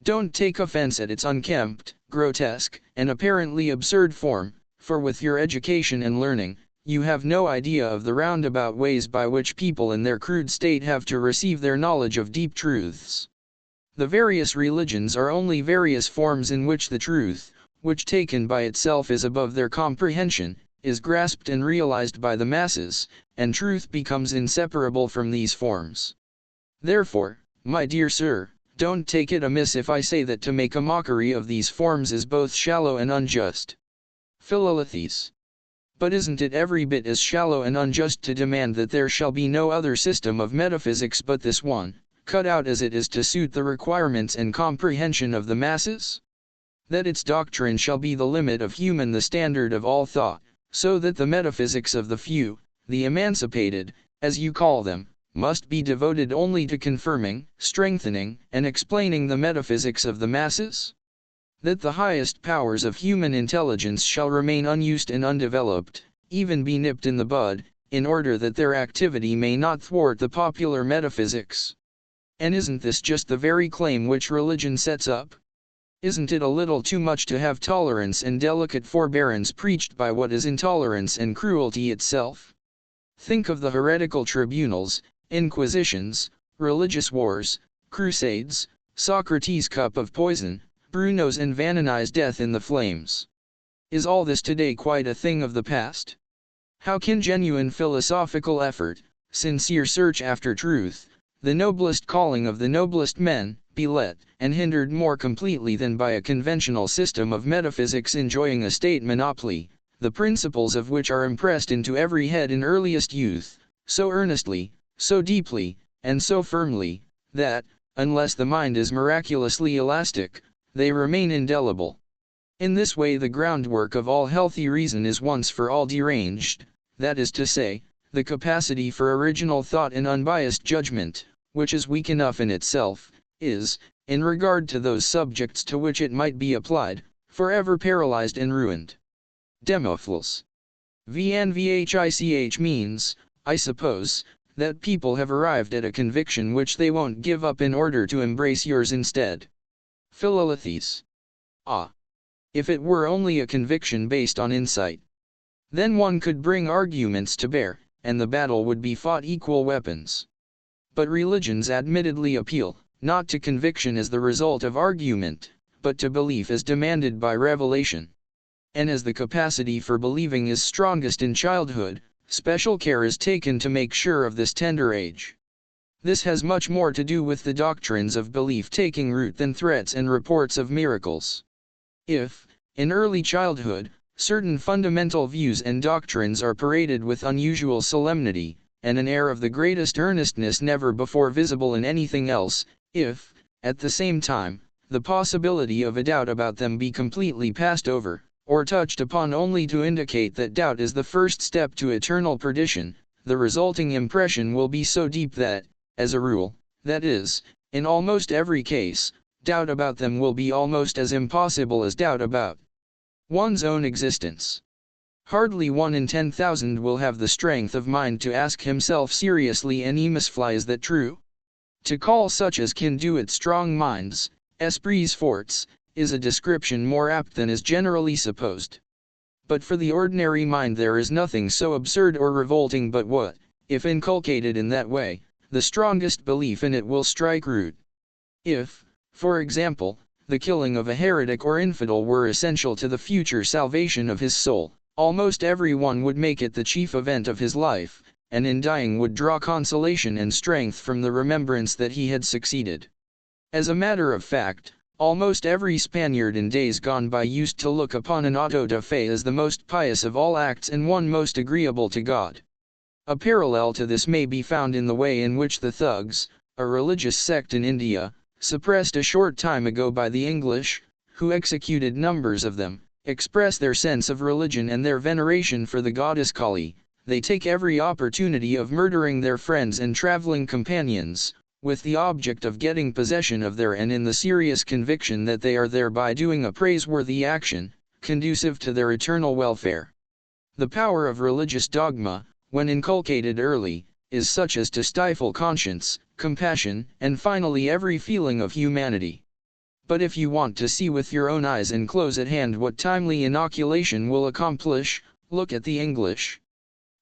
Don't take offense at its unkempt, grotesque, and apparently absurd form, for with your education and learning, you have no idea of the roundabout ways by which people in their crude state have to receive their knowledge of deep truths. The various religions are only various forms in which the truth, which taken by itself is above their comprehension, is grasped and realized by the masses, and truth becomes inseparable from these forms. Therefore, my dear sir, don't take it amiss if I say that to make a mockery of these forms is both shallow and unjust. Philolaethes. But isn't it every bit as shallow and unjust to demand that there shall be no other system of metaphysics but this one, cut out as it is to suit the requirements and comprehension of the masses? That its doctrine shall be the limit of human the standard of all thought, so that the metaphysics of the few, the emancipated, as you call them, must be devoted only to confirming, strengthening, and explaining the metaphysics of the masses? That the highest powers of human intelligence shall remain unused and undeveloped, even be nipped in the bud, in order that their activity may not thwart the popular metaphysics? And isn't this just the very claim which religion sets up? Isn't it a little too much to have tolerance and delicate forbearance preached by what is intolerance and cruelty itself? Think of the heretical tribunals, inquisitions, religious wars, crusades, Socrates' cup of poison, Bruno's and Vanini's death in the flames. Is all this today quite a thing of the past? How can genuine philosophical effort, sincere search after truth, the noblest calling of the noblest men, be let and hindered more completely than by a conventional system of metaphysics enjoying a state monopoly, the principles of which are impressed into every head in earliest youth, so earnestly, so deeply, and so firmly, that, unless the mind is miraculously elastic, they remain indelible. In this way the groundwork of all healthy reason is once for all deranged, that is to say, the capacity for original thought and unbiased judgment, which is weak enough in itself, is, in regard to those subjects to which it might be applied, forever paralyzed and ruined. Demophils. VNVHICH means, I suppose, that people have arrived at a conviction which they won't give up in order to embrace yours instead. Philolaethes. Ah! If it were only a conviction based on insight. Then one could bring arguments to bear, and the battle would be fought equal weapons. But religions admittedly appeal, not to conviction as the result of argument, but to belief as demanded by revelation. And as the capacity for believing is strongest in childhood, special care is taken to make sure of this tender age. This has much more to do with the doctrines of belief taking root than threats and reports of miracles. If, in early childhood, certain fundamental views and doctrines are paraded with unusual solemnity, and an air of the greatest earnestness never before visible in anything else, if, at the same time, the possibility of a doubt about them be completely passed over, or touched upon only to indicate that doubt is the first step to eternal perdition, the resulting impression will be so deep that, as a rule, that is, in almost every case, doubt about them will be almost as impossible as doubt about one's own existence. Hardly 1 in 10,000 will have the strength of mind to ask himself seriously, is that true? To call such as can do it strong minds, esprits forts, is a description more apt than is generally supposed. But for the ordinary mind there is nothing so absurd or revolting but what, if inculcated in that way, the strongest belief in it will strike root. If, for example, the killing of a heretic or infidel were essential to the future salvation of his soul, almost every one would make it the chief event of his life, and in dying would draw consolation and strength from the remembrance that he had succeeded. As a matter of fact, almost every Spaniard in days gone by used to look upon an auto da fe as the most pious of all acts and one most agreeable to God. A parallel to this may be found in the way in which the Thugs, a religious sect in India, suppressed a short time ago by the English, who executed numbers of them, express their sense of religion and their veneration for the goddess Kali. They take every opportunity of murdering their friends and traveling companions, with the object of getting possession of their and in the serious conviction that they are thereby doing a praiseworthy action, conducive to their eternal welfare. The power of religious dogma, when inculcated early, is such as to stifle conscience, compassion, and finally every feeling of humanity. But if you want to see with your own eyes and close at hand what timely inoculation will accomplish, look at the English.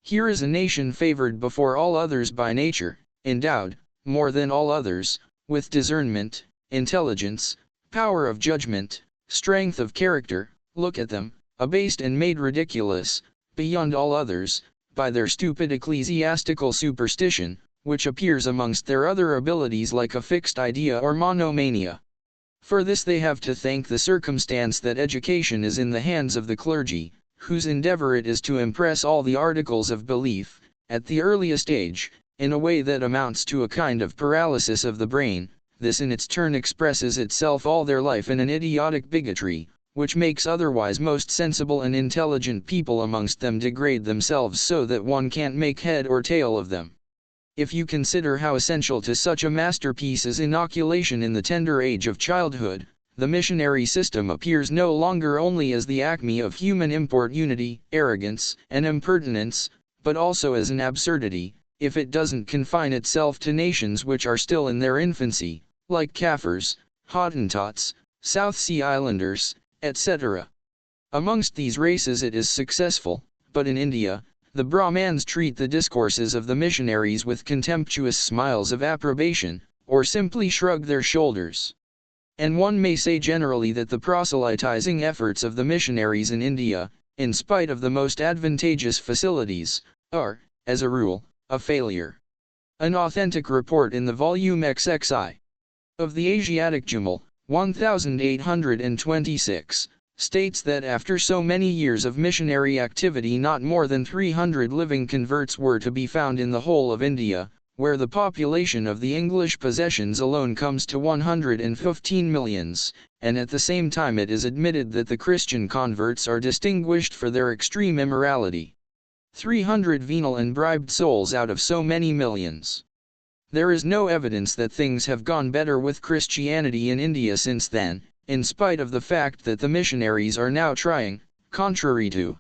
Here is a nation favored before all others by nature, endowed, more than all others, with discernment, intelligence, power of judgment, strength of character. Look at them, abased and made ridiculous, beyond all others, by their stupid ecclesiastical superstition, which appears amongst their other abilities like a fixed idea or monomania. For this they have to thank the circumstance that education is in the hands of the clergy, whose endeavor it is to impress all the articles of belief, at the earliest age, in a way that amounts to a kind of paralysis of the brain. This in its turn expresses itself all their life in an idiotic bigotry, which makes otherwise most sensible and intelligent people amongst them degrade themselves so that one can't make head or tail of them. If you consider how essential to such a masterpiece is inoculation in the tender age of childhood, the missionary system appears no longer only as the acme of human importunity, arrogance, and impertinence, but also as an absurdity, if it doesn't confine itself to nations which are still in their infancy, like Kaffirs, Hottentots, South Sea Islanders, etc. Amongst these races it is successful, but in India, the Brahmans treat the discourses of the missionaries with contemptuous smiles of approbation, or simply shrug their shoulders. And one may say generally that the proselytizing efforts of the missionaries in India, in spite of the most advantageous facilities, are, as a rule, a failure. An authentic report in the volume XXI of the Asiatic Jumel, 1826, states that after so many years of missionary activity not more than 300 living converts were to be found in the whole of India, where the population of the English possessions alone comes to 115 millions, and at the same time it is admitted that the Christian converts are distinguished for their extreme immorality. 300 venal and bribed souls out of so many millions. There is no evidence that things have gone better with Christianity in India since then, in spite of the fact that the missionaries are now trying, contrary to